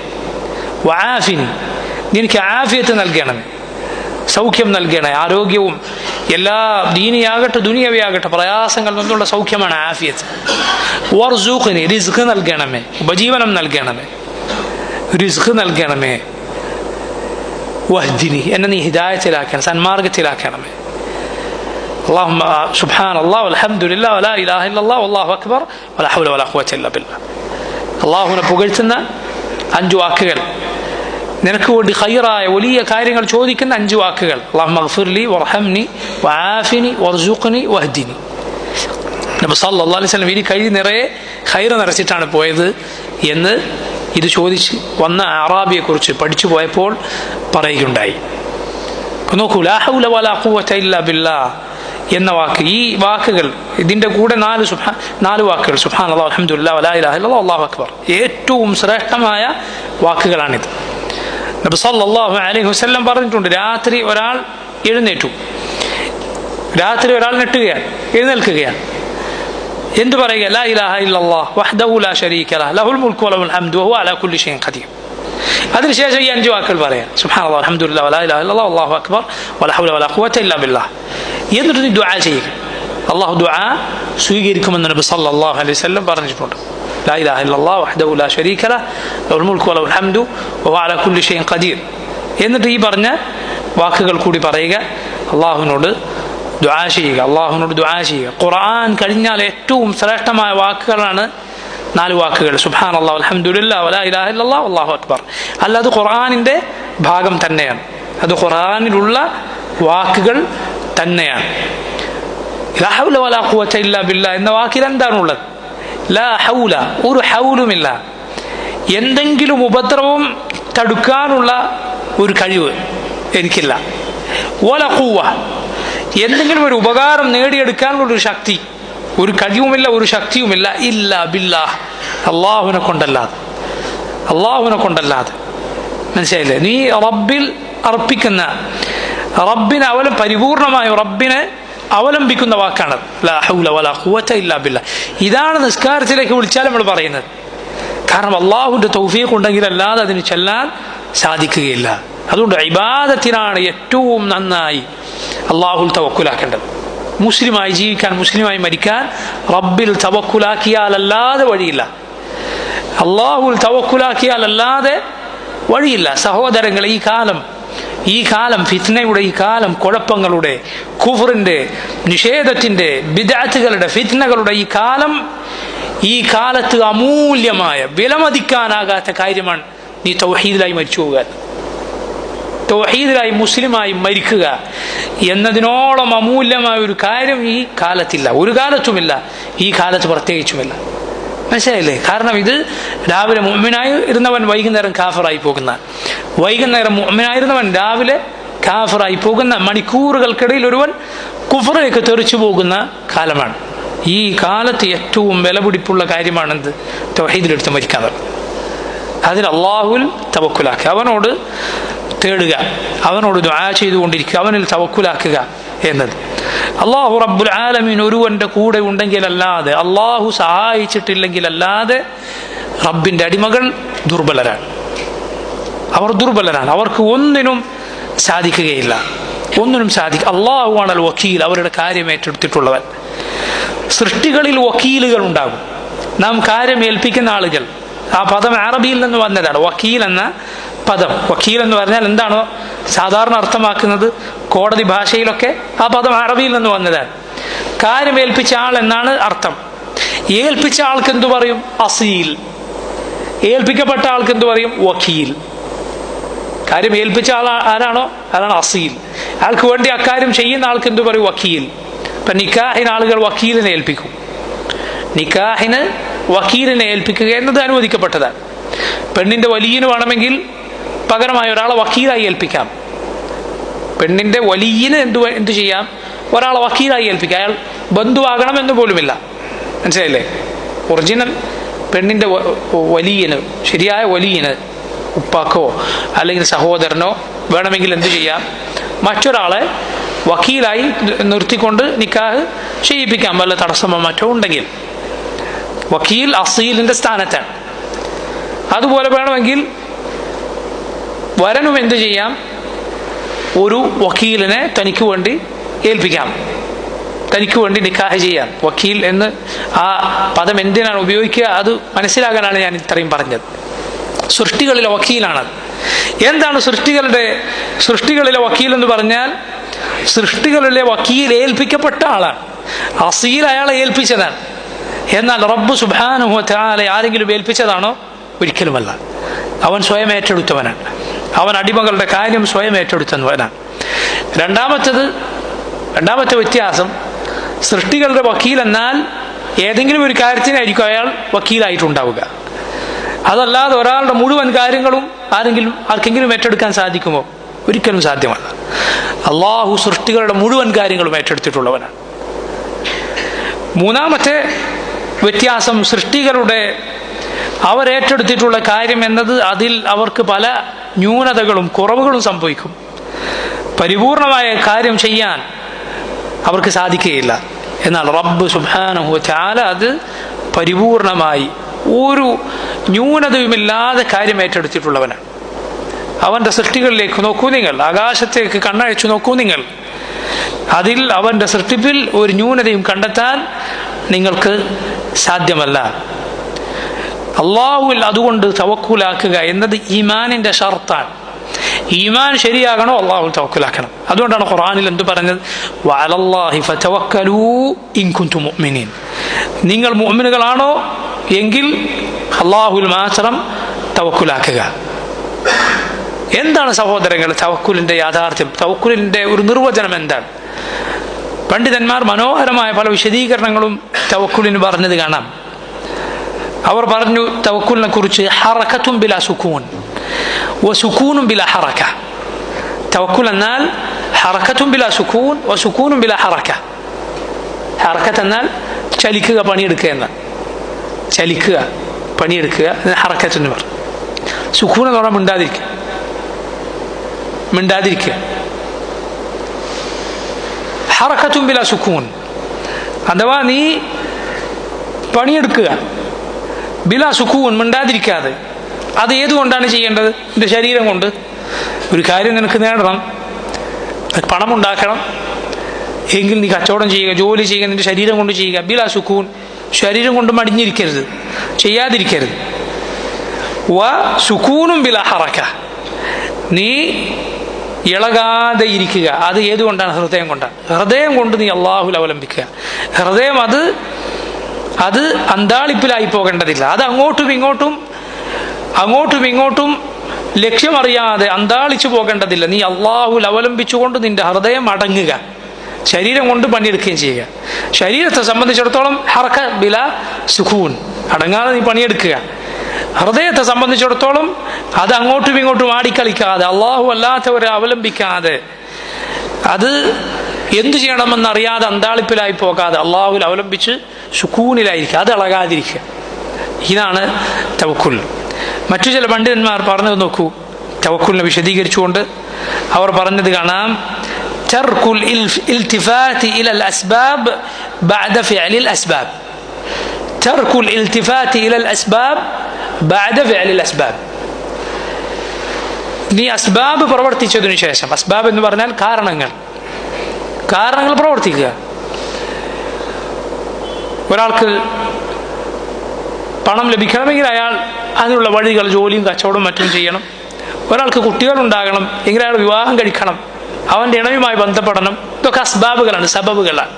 വആഫിനി, നീ എനിക്ക് ആഫിയത്ത് നൽകണമേ, സൗഖ്യം നൽകണേ, ആരോഗ്യവും എല്ലാ ദീനിയാകട്ടെ ദുനിയവിയാകട്ടെ പ്രയാസങ്ങളിൽ നിന്നുള്ള സൗഖ്യമാണ് ആഫിയത്ത്. വർസുഖ്നി, റിസ്ഖ് നൽകണമേ, ഉപജീവനം നൽകണമേ, റിസ്ഖ് നൽകണമേ. വഹ്ദിനി, എന്നെ നീ ഹിദായത്തിലാക്കണം, സന്മാർഗത്തിലാക്കണമേ. اللهم سبحان الله والحمد لله ولا إله إلا الله والله أكبر ولا حول ولا قوة إلا بالله. അള്ളാഹുവിനെ പുകഴ്ത്തുന്ന 5 വാക്കുകൾ, നിനക്ക് വേണ്ടി ഖൈറായ വലിയ കാര്യങ്ങൾ ചോദിക്കുന്ന 5 വാക്കുകൾ. അല്ലാഹുമ്മ ഗ്ഫിർലി വർഹംനി വആഫിനി വർസുഖ്നി വഹ്ദിനി. നബി സല്ലല്ലാഹു അലൈഹി വസല്ലം ഈ കൈ നിറയെ ഖൈർ നിറച്ചിട്ടാണ് പോയത് എന്ന് ഇത് ചോദിച്ച് വന്ന അറാബിയെ കുറിച്ച് പഠിച്ചു പോയപ്പോൾ പറയുകയുണ്ടായി. നോക്കൂ, ലാ ഹൗല വലാ ഖുവത ഇല്ലാ ബില്ലാഹ് എന്ന വാക്ക്, ഈ വാക്കുകൾ, ഇതിൻ്റെ കൂടെ 4 വാക്കുകൾ, സുബ്ഹാനല്ലാഹ് അൽഹംദുലില്ലാഹ് വലാ ഇലാഹ ഇല്ലല്ലാഹ് അല്ലാഹു അക്ബർ, ഏറ്റവും ശ്രേഷ്ഠമായ വാക്കുകളാണിത്. നബി സല്ലല്ലാഹു അലൈഹി വസല്ലം പറഞ്ഞിട്ടുണ്ട്, രാത്രി ഒരാൾ എഴുന്നേറ്റു, രാത്രി ഒരാൾ നെട്ടുകയാണ്, എഴുന്നേൽക്കുകയാണ്, എന്തു പറയുക? ലാ ഇലാഹ ഇല്ലല്ലാഹ് വഹ്ദഹു ലാ ശരീക ലഹു ലഹുൽ മുൽക്കു വലഹുൽ ഹംദു വഹുവ അലാ കുല്ലി ഷൈഇൻ ഖദീർ. അതിനുശേഷം ഈ 5 വാക്കുകൾ പറയാം, സുബ്ഹാനല്ലാഹ് അൽഹംദുലില്ലാഹ് വലാ ഇലാഹ ഇല്ലല്ലാഹ് അല്ലാഹു അക്ബർ വലാ ഹൗല വലാ ഖുവത ഇല്ലാ ബില്ലാഹ്. എന്നിട്ട് നീ ദുആ ചെയ്യുക, അല്ലാഹു ദുആ സ്വീകരിക്കുമെന്ന് നബി സല്ലല്ലാഹു അലൈഹി വസല്ലം പറഞ്ഞിട്ടുണ്ട്. ലാ ഇലാഹ ഇല്ലല്ലാഹ് വഹ്ദഹു ലാ ശരീക ലഹു ലഹുൽ മുൽക്കു വലഹുൽ ഹംദു വഹുവ അലാ കുല്ലി ഷൈഇൻ ഖദീർ. എന്നിട്ട് ഈ പറഞ്ഞ വാക്കുകൾ കൂടി പറയുക, അല്ലാഹുവിനോട് ദുആ ചെയ്യുക, അല്ലാഹുവിനോട് ദുആ ചെയ്യുക. ഖുർആൻ കഴിഞ്ഞാൽ ഏറ്റവും ശ്രേഷ്ഠമായ വാക്കുകളാണ് 4 വാക്കുകൾ, സുബ്ഹാനല്ലാഹ് അൽഹംദുലില്ലാഹ് വലാ ഇലാഹ ഇല്ലല്ലാഹ് അല്ലാഹു അക്ബർ. അല്ല, അത് ഖുർആനിന്റെ ഭാഗം തന്നെയാണ്, അത് ഖുർആനിലുള്ള വാക്കുകൾ തന്നെയാണ്. ലാ ഹൗല വലാ ഖുവത ഇല്ലാ ബില്ലാഹ് എന്ന വാക്കിൽ എന്താണുള്ളത്? ലാ ഹൗല, ഒരു ഹൗലുമില്ല, എന്തെങ്കിലും ഉപദ്രവം തടുക്കാനുള്ള ഒരു കഴിവ് എനിക്കില്ല. വല ഖുവ, എന്തെങ്കിലും ഒരു ഉപകാരം നേടിയെടുക്കാനുള്ള ഒരു ശക്തി, ഒരു കഴിവുമില്ല, ഒരു ശക്തിയുമില്ല. ഇല്ലാ ബില്ലാഹ്, അള്ളാഹുവിനെ കൊണ്ടല്ലാതെ, അള്ളാഹുവിനെ കൊണ്ടല്ലാതെ. മനസ്സിലായില്ലേ? നീ റബ്ബിൽ അർപ്പിക്കുന്ന, റബ്ബിനെ പരിപൂർണമായും റബ്ബിനെ അവലംബിക്കുന്ന വാക്കാണ് ലാ ഹൗല വലാ ഖുവത ഇല്ലാ ബില്ലാഹ്. ഇതാണ് നിസ്കാരത്തിലേക്ക് വിളിച്ചാൽ നമ്മൾ പറയുന്നത്. കാരണം അള്ളാഹുവിന്റെ തൗഫീഖ് ഉണ്ടെങ്കിൽ അല്ലാതെ അതിന് ചെല്ലാൻ സാധിക്കുകയില്ല. അതുകൊണ്ട് ഇബാദത്തിനാണ് ഏറ്റവും നന്നായി അള്ളാഹുൽ തവക്കുലാക്കേണ്ടത്. മുസ്ലിമായി ജീവിക്കാൻ, മുസ്ലിമായി മരിക്കാൻ റബ്ബിൽ തവക്കുലാക്കിയാലല്ലാതെ വഴിയില്ല, അള്ളാഹുൽ തവക്കുലാക്കിയാലല്ലാതെ വഴിയില്ല. സഹോദരങ്ങളെ, ഈ കാലം ഫിത്നയുടെ, ഈ കാലം കുഴപ്പങ്ങളുടെ, കുഫറിന്റെ, നിഷേധത്തിന്റെ, ബിദ്അത്തുകളുടെ, ഫിത്നകളുടെ ഈ കാലത്ത് അമൂല്യമായ, വിലമതിക്കാനാകാത്ത കാര്യമാണ് നീ തൗഹീദിലായി മരിച്ചു പോകാൻ, തൗഹീദിലായി മുസ്ലിമായി മരിക്കുക എന്നതിനോളം അമൂല്യമായ ഒരു കാര്യം ഈ കാലത്തില്ല, ഒരു കാലത്തുമില്ല, ഈ കാലത്ത് പ്രത്യേകിച്ചുമില്ല. മനസ്സിലായില്ലേ? കാരണം ഇത് രാവിലെ മുഅ്മിനായി ഇരുന്നവൻ വൈകുന്നേരം കാഫിറായി പോകുന്ന, വൈകുന്നേരം മുഅ്മിനായിരുന്നവൻ രാവിലെ കാഫിറായി പോകുന്ന, മണിക്കൂറുകൾക്കിടയിൽ ഒരുവൻ കുഫറിലേക്ക് തെറിച്ചു പോകുന്ന കാലമാണ്. ഈ കാലത്ത് ഏറ്റവും വിലപിടിപ്പുള്ള കാര്യമാണെന്ത്? തൗഹീദിലെടുത്ത് മരിക്കാൻ. അതിൽ അള്ളാഹുൽ തവക്കുലാക്കുക, അവനോട് തേടുക, അവനോട് ദുആ ചെയ്തുകൊണ്ടിരിക്കുക, അവനിൽ തവക്കുലാക്കുക എന്നത്. അള്ളാഹു റബ്ബുൽ ആലമീൻ ഒരുവന്റെ കൂടെ ഉണ്ടെങ്കിലല്ലാതെ, അള്ളാഹു സഹായിച്ചിട്ടില്ലെങ്കിലല്ലാതെ റബ്ബിന്റെ അടിമകൾ ദുർബലരാണ്, അവർ ദുർബലരാണ്, അവർക്ക് ഒന്നിനും സാധിക്കുകയില്ല, ഒന്നിനും അള്ളാഹുവാണ് അൽ വക്കീൽ, അവരുടെ കാര്യം ഏറ്റെടുത്തിട്ടുള്ളവൻ. സൃഷ്ടികളിൽ വക്കീലുകൾ ഉണ്ടാകും, നാം കാര്യം ഏൽപ്പിക്കുന്ന ആളുകൾ. ആ പദം അറബിയിൽ നിന്ന് വന്നതാണ്, വക്കീൽ എന്ന പദം. വക്കീൽ എന്ന് പറഞ്ഞാൽ എന്താണോ സാധാരണ അർത്ഥമാക്കുന്നത് കോടതി ഭാഷയിലൊക്കെ, ആ പദം അറബിയിൽ നിന്ന് വന്നതാണ്. കാര്യം ഏൽപ്പിച്ച ആൾ എന്നാണ് അർത്ഥം. ഏൽപ്പിച്ച ആൾക്ക് എന്തു പറയും? അസീൽ. ഏൽപ്പിക്കപ്പെട്ട ആൾക്ക് എന്തു പറയും? വക്കീൽ. കാര്യം ഏൽപ്പിച്ച ആൾ ആരാണോ അതാണ് അസീൽ. അയാൾക്ക് വേണ്ടി അക്കാര്യം ചെയ്യുന്ന ആൾക്ക് എന്തു പറയും? വക്കീൽ. ഇപ്പം നിക്കാഹിന് ആളുകൾ വക്കീലിനെ ഏൽപ്പിക്കും. നിക്കാഹിന് വക്കീലിനെ ഏൽപ്പിക്കുക എന്നത് അനുവദിക്കപ്പെട്ടതാണ്. പെണ്ണിന്റെ വലിയന് വേണമെങ്കിൽ പകരമായി ഒരാളെ വക്കീലായി ഏൽപ്പിക്കാം. പെണ്ണിന്റെ വലിയന് എന്ത് ചെയ്യാം? ഒരാളെ വക്കീലായി ഏൽപ്പിക്കാം. അയാൾ ബന്ധുവാകണമെന്ന് പോലുമില്ല. മനസ്സിലായില്ലേ? ഒറിജിനൽ പെണ്ണിന്റെ വലിയന്, ശരിയായ വലിയന്, ഉപ്പാക്കോ അല്ലെങ്കിൽ സഹോദരനോ വേണമെങ്കിൽ എന്തു ചെയ്യാം? മറ്റൊരാളെ വക്കീലായി നിർത്തിക്കൊണ്ട് നിക്കാഹ് ചെയ്യിപ്പിക്കാം, വല്ല തടസ്സമോ മറ്റോ ഉണ്ടെങ്കിൽ. വക്കീൽ അസീലിന്റെ സ്ഥാനത്താണ്. അതുപോലെ വേണമെങ്കിൽ വരനും എന്തു ചെയ്യാം? ഒരു വക്കീലിനെ തനിക്ക് വേണ്ടി ഏൽപ്പിക്കാം, തനിക്ക് വേണ്ടി നിക്കാഹ് ചെയ്യാം. വക്കീൽ എന്ന് ആ പദം എന്തിനാണ് ഉപയോഗിക്കുക അത് മനസ്സിലാകാനാണ് ഞാൻ ഇത്രയും പറഞ്ഞത്. സൃഷ്ടികളിലെ വക്കീലാണത്. എന്താണ് സൃഷ്ടികളിലെ വക്കീൽ എന്ന് പറഞ്ഞാൽ? സൃഷ്ടികളിലെ വക്കീൽ ഏൽപ്പിക്കപ്പെട്ട ആളാണ്. അസീൽ അയാളെ ഏൽപ്പിച്ചതാണ്. എന്നാൽ റബ്ബ് സുബ്ഹാനഹു വ തആല ആരെങ്കിലും ഏൽപ്പിച്ചതാണോ? ഒരിക്കലുമല്ല. അവൻ സ്വയം ഏറ്റെടുത്തവനാണ്. അവൻ അടിമകളുടെ കാര്യം സ്വയം ഏറ്റെടുത്തവനാണ്. രണ്ടാമത്തെ വ്യത്യാസം, സൃഷ്ടികളുടെ വക്കീൽ എന്നാൽ ഏതെങ്കിലും ഒരു കാര്യത്തിനായിരിക്കും അയാൾ വക്കീലായിട്ടുണ്ടാവുക. അതല്ലാതെ ഒരാളുടെ മുഴുവൻ കാര്യങ്ങളും ആർക്കെങ്കിലും ഏറ്റെടുക്കാൻ സാധിക്കുമോ? ഒരിക്കലും സാധ്യമല്ല. അള്ളാഹു സൃഷ്ടികളുടെ മുഴുവൻ കാര്യങ്ങളും ഏറ്റെടുത്തിട്ടുള്ളവനാണ്. മൂന്നാമത്തെ വ്യത്യാസം, സൃഷ്ടികളുടെ അവരേറ്റെടുത്തിട്ടുള്ള കാര്യം എന്നത് അതിൽ അവർക്ക് പല ന്യൂനതകളും കുറവുകളും സംഭവിക്കും. പരിപൂർണമായ കാര്യം ചെയ്യാൻ അവർക്ക് സാധിക്കുകയില്ല. എന്നാൽ റബ്ബ് സുബ്ഹാനഹു വ തആല അത് പരിപൂർണമായി ഒരു ന്യൂനതയുമില്ലാതെ കാര്യം ഏറ്റെടുത്തിട്ടുള്ളവനാണ്. അവന്റെ സൃഷ്ടികളിലേക്ക് നോക്കൂ നിങ്ങൾ, ആകാശത്തേക്ക് കണ്ണയച്ചു നോക്കൂ നിങ്ങൾ. അതിൽ അവന്റെ സൃഷ്ടിപ്പിൽ ഒരു ന്യൂനതയും കണ്ടെത്താൻ നിങ്ങൾക്ക് സാധ്യമല്ല. അള്ളാഹുവിൽ അതുകൊണ്ട് തവക്കുലാക്കുക എന്നത് ഈമാനിന്റെ ഷർത്താണ്. ഈമാൻ ശരിയാകണോ അള്ളാഹുവിൽ തവക്കുലാക്കണം. അതുകൊണ്ടാണ് ഖുർആനിൽ എന്ത് പറഞ്ഞത്? വഅലല്ലാഹി ഫതവക്കലൂ ഇൻ കുൻതും മുഅ്മിനീൻ. നിങ്ങൾ മുഅ്മിനുകളാണോ എങ്കിൽ അള്ളാഹുവിൽ മാത്രം തവക്കുലാക്കുക. എന്താണ് സഹോദരങ്ങൾ തവക്കുലിന്റെ യാഥാർത്ഥ്യം? തവക്കുലിന്റെ ഒരു നിർവചനം എന്താണ്? പണ്ഡിതന്മാർ മനോഹരമായ പല വിശദീകരണങ്ങളും തവക്കുലിന് പറഞ്ഞത് കാണാം. അവർ പറഞ്ഞു തവക്കുലിനെ കുറിച്ച്, ഹറകത്തും ബിലാ സുകൂൻ വസുകൂനും ബിലാ ഹറക. തവക്കുൽ എന്നാൽ ഹറകത്തും ബിലാ സുകൂൻ വസുകൂനും ബിലാ ഹറക. ഹറകത്ത് എന്നാൽ ചലിക്കുക, പണിയെടുക്കുക എന്നാണ്. ചലിക്കുക, പണിയെടുക്കുക, ഹറക്കത്ത് എന്ന് പറഞ്ഞു. സുകൂൻ എന്ന് പറഞ്ഞാൽ മിണ്ടാതിരിക്കുക. ഹറകത്തും ബിലാ സുകൂൻ അഥവാ നീ പണിയെടുക്കുക, ബിലാ സുകൂൻ മിണ്ടാതിരിക്കാതെ. അത് ഏതുകൊണ്ടാണ് ചെയ്യേണ്ടത്? നിന്റെ ശരീരം കൊണ്ട്. ഒരു കാര്യം നിനക്ക് നേടണം, പണമുണ്ടാക്കണം എങ്കിൽ നീ കച്ചവടം ചെയ്യുക, ജോലി ചെയ്യുക, നിന്റെ ശരീരം കൊണ്ട് ചെയ്യുക. ബിലാ സുകൂൻ, ശരീരം കൊണ്ട് മടിഞ്ഞിരിക്കരുത്, ചെയ്യാതിരിക്കരുത്. വ സുകൂനും ബിലാ ഹറക, നീ ഇളകാതെ ഇരിക്കുക. അത് ഏതുകൊണ്ടാണ്? ഹൃദയം കൊണ്ടാണ്. ഹൃദയം കൊണ്ട് നീ അള്ളാഹുൽ അവലംബിക്കുക. ഹൃദയം അത് അന്താളിപ്പിലായി പോകേണ്ടതില്ല. അത് അങ്ങോട്ടും ഇങ്ങോട്ടും ലക്ഷ്യമറിയാതെ അന്താളിച്ചു പോകേണ്ടതില്ല. നീ അള്ളാഹുൽ അവലംബിച്ചുകൊണ്ട് നിന്റെ ഹൃദയം അടങ്ങുക, ശരീരം കൊണ്ട് പണിയെടുക്കുകയും ചെയ്യുക. ശരീരത്തെ സംബന്ധിച്ചിടത്തോളം ഹറക ബിലാ സുകൂൻ, അടങ്ങാതെ നീ പണിയെടുക്കുക. ഹൃദയത്തെ സംബന്ധിച്ചിടത്തോളം അത് അങ്ങോട്ടും ഇങ്ങോട്ടും ആടിക്കളിക്കാതെ, അള്ളാഹു അല്ലാത്തവരെ അവലംബിക്കാതെ, അത് എന്തു ചെയ്യണമെന്നറിയാതെ അന്താളിപ്പിലായി പോകാതെ അള്ളാഹുൽ അവലംബിച്ച് സുക്കൂനിലായിരിക്കുക, അത് ഇളകാതിരിക്കുക. ഇതാണ് തവക്കുൽ. മറ്റു ചില പണ്ഡിതന്മാർ പറഞ്ഞത് നോക്കൂ, തവക്കുലിനെ വിശദീകരിച്ചുകൊണ്ട് അവർ പറഞ്ഞത് കാണാം, തർക്കുൽ ഇൽതിഫാതി ഇലൽ അസ്ബാബ് ബഅദ ഫിഅലിൽ അസ്ബാബ്. തർക്കുൽ ഇൽതിഫാതി ഇലൽ അസ്ബാബ് ബഅദ ഫിഅലിൽ അസ്ബാബ്. നീ അസ്ബാബ് പ്രവർത്തിച്ചതിനു ശേഷം, അസ്ബാബ് എന്ന് പറഞ്ഞാൽ കാരണങ്ങൾ പ്രവർത്തിക്കുക. ഒരാൾക്ക് പണം ലഭിക്കണമെങ്കിൽ അയാൾ അതിനുള്ള വഴികൾ, ജോലിയും കച്ചവടവും മറ്റും ചെയ്യണം. ഒരാൾക്ക് കുട്ടികളുണ്ടാകണം എങ്കിൽ അയാൾ വിവാഹം കഴിക്കണം, അവൻ്റെ ഇണയുമായി ബന്ധപ്പെടണം. ഇതൊക്കെ അസ്ബാബുകളാണ്, സബബുകളാണ്.